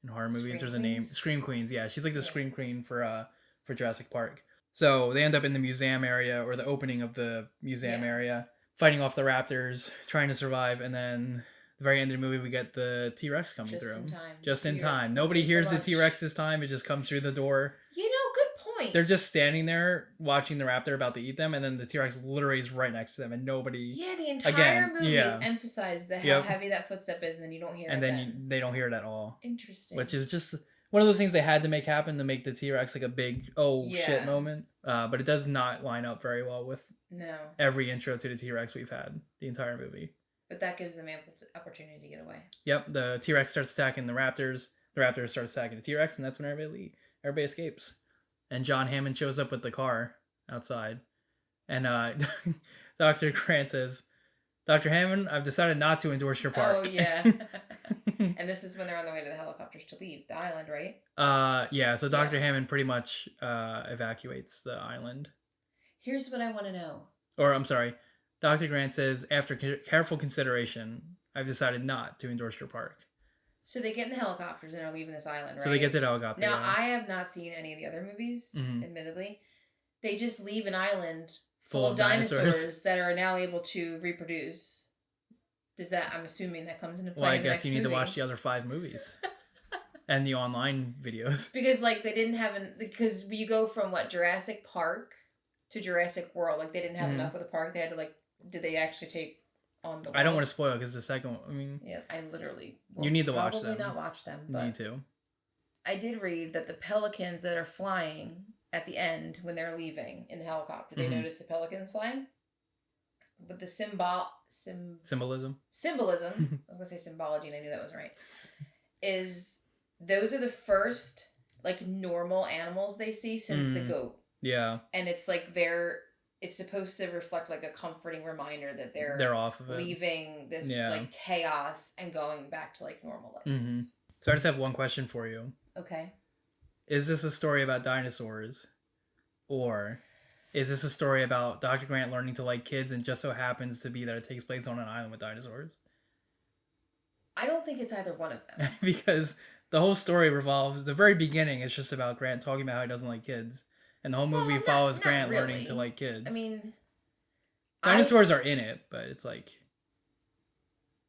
in horror movies. There's a name. Scream Queens, yeah. She's like the Scream Queen for Jurassic Park. So they end up in the museum area, or the opening of the museum area, fighting off the raptors, trying to survive, and then... the very end of the movie, we get the T-Rex coming through. Just in time. Nobody hears the T-Rex this time. It just comes through the door. Good point. They're just standing there watching the raptor about to eat them, and then the T-Rex literally is right next to them, and nobody... Yeah, the entire movie is emphasized how heavy that footstep is, and then you don't hear it. And then they don't hear it at all. Interesting. Which is just one of those things they had to make happen to make the T-Rex like a big shit moment. But it does not line up very well with every intro to the T-Rex we've had the entire movie. But that gives them ample opportunity to get away. Yep, the T-Rex starts attacking the Raptors. The Raptors start attacking the T-Rex, and that's when everybody escapes. And John Hammond shows up with the car outside. And Dr. Grant says, Dr. Hammond, I've decided not to endorse your park. Oh, yeah. And this is when they're on the way to the helicopters to leave the island, right? Yeah, so Dr. Hammond pretty much evacuates the island. Here's what I want to know. Or, I'm sorry, Dr. Grant says, after careful consideration, I've decided not to endorse your park. So they get in the helicopters and are leaving this island, right? So they get to the helicopter. Now, I have not seen any of the other movies, admittedly. They just leave an island full of dinosaurs that are now able to reproduce. Does that, I'm assuming that comes into play. Well, I guess you need to watch the other 5 movies. And the online videos. Because, like, they didn't have because you go from, Jurassic Park to Jurassic World. Like, they didn't have enough of the park. They had to, did they actually take on the world? I don't want to spoil because the second one, I mean... Yeah, I literally... You need to watch them. Probably not watch them, but... You need to. I did read that the pelicans that are flying at the end when they're leaving in the helicopter, they notice the pelicans flying. But the symbolism. Symbolism, I was going to say symbology and I knew that was right, is those are the first, normal animals they see since the goat. Yeah. And it's it's supposed to reflect a comforting reminder that they're off of it, leaving this chaos and going back to normal life. Mm-hmm. So I just have one question for you. Okay. Is this a story about dinosaurs, or is this a story about Dr. Grant learning to like kids and just so happens to be that it takes place on an island with dinosaurs? I don't think it's either one of them. Because the whole story the very beginning is just about Grant talking about how he doesn't like kids. And the whole movie follows Grant learning to like kids. I mean... Dinosaurs are in it, but it's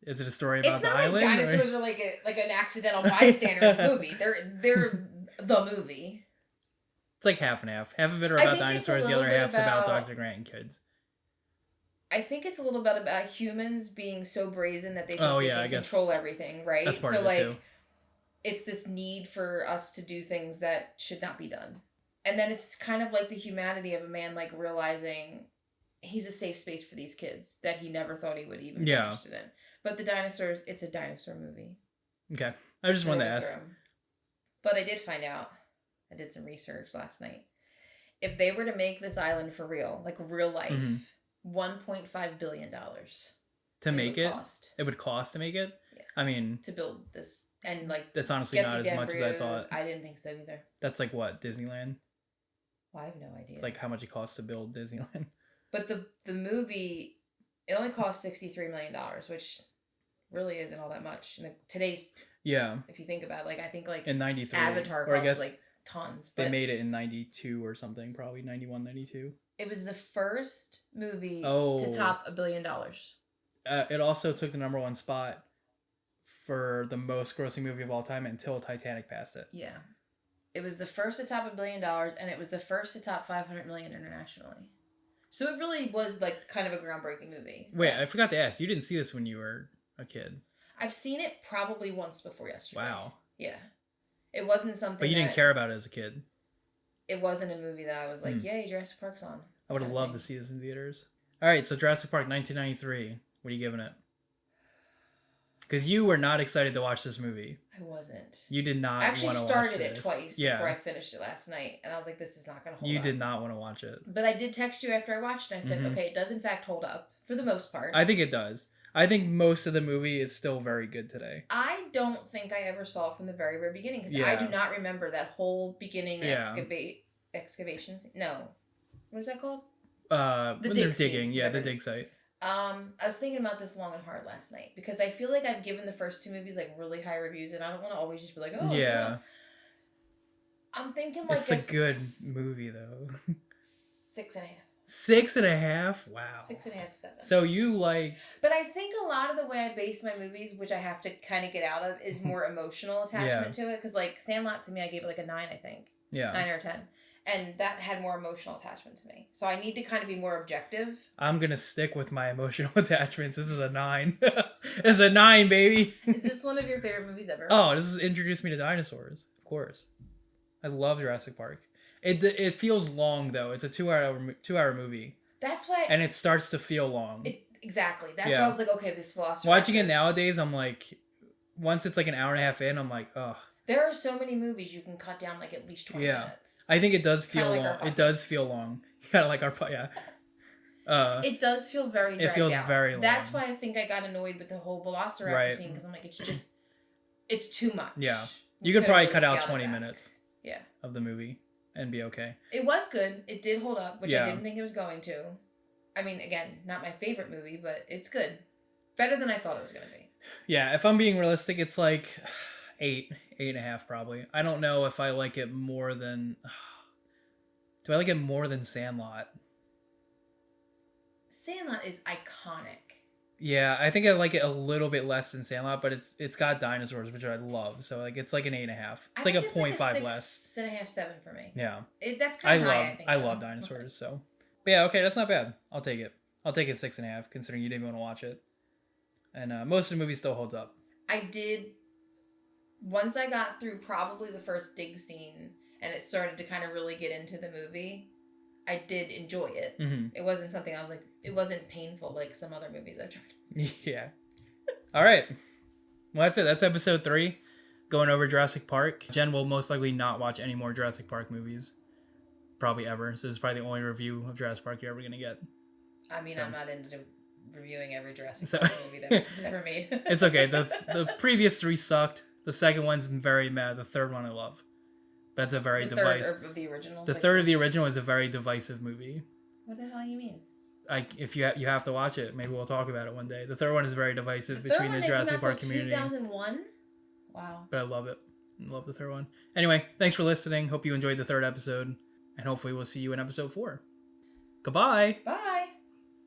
is it a story about the island? It's not like dinosaurs are like an accidental bystander in the movie. They're the movie. It's like half and half. Half of it are about dinosaurs, the other half's about Dr. Grant and kids. I think it's a little bit about humans being so brazen that they think they can control everything, right? That's part of it too. It's this need for us to do things that should not be done. And then it's kind of like the humanity of a man realizing he's a safe space for these kids that he never thought he would even be interested in. But the dinosaurs, it's a dinosaur movie. Okay. I just wanted to ask. But I did find out, I did some research last night. If they were to make this island for real, real life, $1.5 billion. To make it? It would cost to make it? Yeah. I mean... To build this. And that's honestly not as much as I thought. I didn't think so either. That's what, Disneyland? Well, I have no idea. It's how much it costs to build Disneyland. But the movie, it only cost $63 million, which really isn't all that much. In today's... Yeah. If you think about it, I think in 93. Avatar cost tons. But they made it in 92 or something, probably 91, 92. It was the first movie to top $1 billion. It also took the number 1 spot for the most grossing movie of all time until Titanic passed it. Yeah. It was the first to top $1 billion, and it was the first to top 500 million internationally. So it really was kind of a groundbreaking movie. Wait, I forgot to ask. You didn't see this when you were a kid. I've seen it probably once before yesterday. Wow. Yeah. It wasn't something But you didn't care about it as a kid. It wasn't a movie that I was yay, Jurassic Park's on. I would have loved to see this in theaters. All right, so Jurassic Park 1993. What are you giving it? Because you were not excited to watch this movie. I wasn't. You did not want to watch this. I actually started it twice before I finished it last night. And I was like, this is not going to hold up. You did not want to watch it. But I did text you after I watched it. I said, okay, it does in fact hold up for the most part. I think it does. I think most of the movie is still very good today. I don't think I ever saw it from the very, very beginning. Because I do not remember that whole beginning excavations. No. What is that called? When they're digging. Yeah, the dig site. I was thinking about this long and hard last night because I feel like I've given the first 2 movies really high reviews and I don't want to always just be oh yeah. I'm thinking it's a good movie though. 6.5. 6.5? Wow. 6.5, 7. So you liked... But I think a lot of the way I base my movies, which I have to kind of get out of, is more emotional attachment to it. Because Sandlot to me, I gave it a 9, I think. Yeah. 9 or 10. And that had more emotional attachment to me. So I need to kind of be more objective. I'm going to stick with my emotional attachments. This is a 9. It's a 9, baby. Is this one of your favorite movies ever? Oh, this has introduced me to dinosaurs. Of course. I love Jurassic Park. It feels long though. It's a 2-hour movie. That's why. And it starts to feel long. Exactly. That's why I was like, okay, this Velociraptor. Watching it nowadays, I'm like, once it's like an hour and a half in, I'm like, oh. There are so many movies you can cut down like at least 20 minutes. I think it does feel long. It does feel long. Kind of like our it does feel very dragged out. It feels very long. That's why I think I got annoyed with the whole Velociraptor scene, because I'm like, it's too much. Yeah. You could probably cut out 20 minutes. Yeah. Of the movie and be okay. It was good. It did hold up, which I didn't think it was going to. I mean, again, not my favorite movie, but it's good. Better than I thought it was going to be. Yeah, if I'm being realistic, it's like 8.5 probably. I don't know if I like it more than... Do I like it more than Sandlot? Sandlot is iconic. Yeah, I think I like it a little bit less than Sandlot, but it's got dinosaurs, which I love. So like it's like an 8.5. It's like a 0.5 less. 6.5, 7 for me. Yeah. That's kind of high, I love dinosaurs, so. But yeah, okay, that's not bad. I'll take it. I'll take it 6.5, considering you didn't even want to watch it. And most of the movie still holds up. I did. Once I got through probably the first dig scene, and it started to kind of really get into the movie, I did enjoy it. Mm-hmm. It wasn't something I was like, it wasn't painful like some other movies I've tried. Yeah. All right. Well, that's it. That's episode 3. Going over Jurassic Park. Jen will most likely not watch any more Jurassic Park movies. Probably ever. So this is probably the only review of Jurassic Park you're ever going to get. I mean, I'm not into reviewing every Jurassic Park movie that's ever made. It's okay. The previous 3 sucked. The second one's very mad. The third one I love. That's a very divisive. Third of the original. The third of the original is a very divisive movie. What the hell you mean? If you have to watch it, maybe we'll talk about it one day. The third one is very divisive between the Jurassic Park community. 2001. Wow. But I love it. I love the third one. Anyway, thanks for listening. Hope you enjoyed the third episode, and hopefully we'll see you in episode 4. Goodbye. Bye.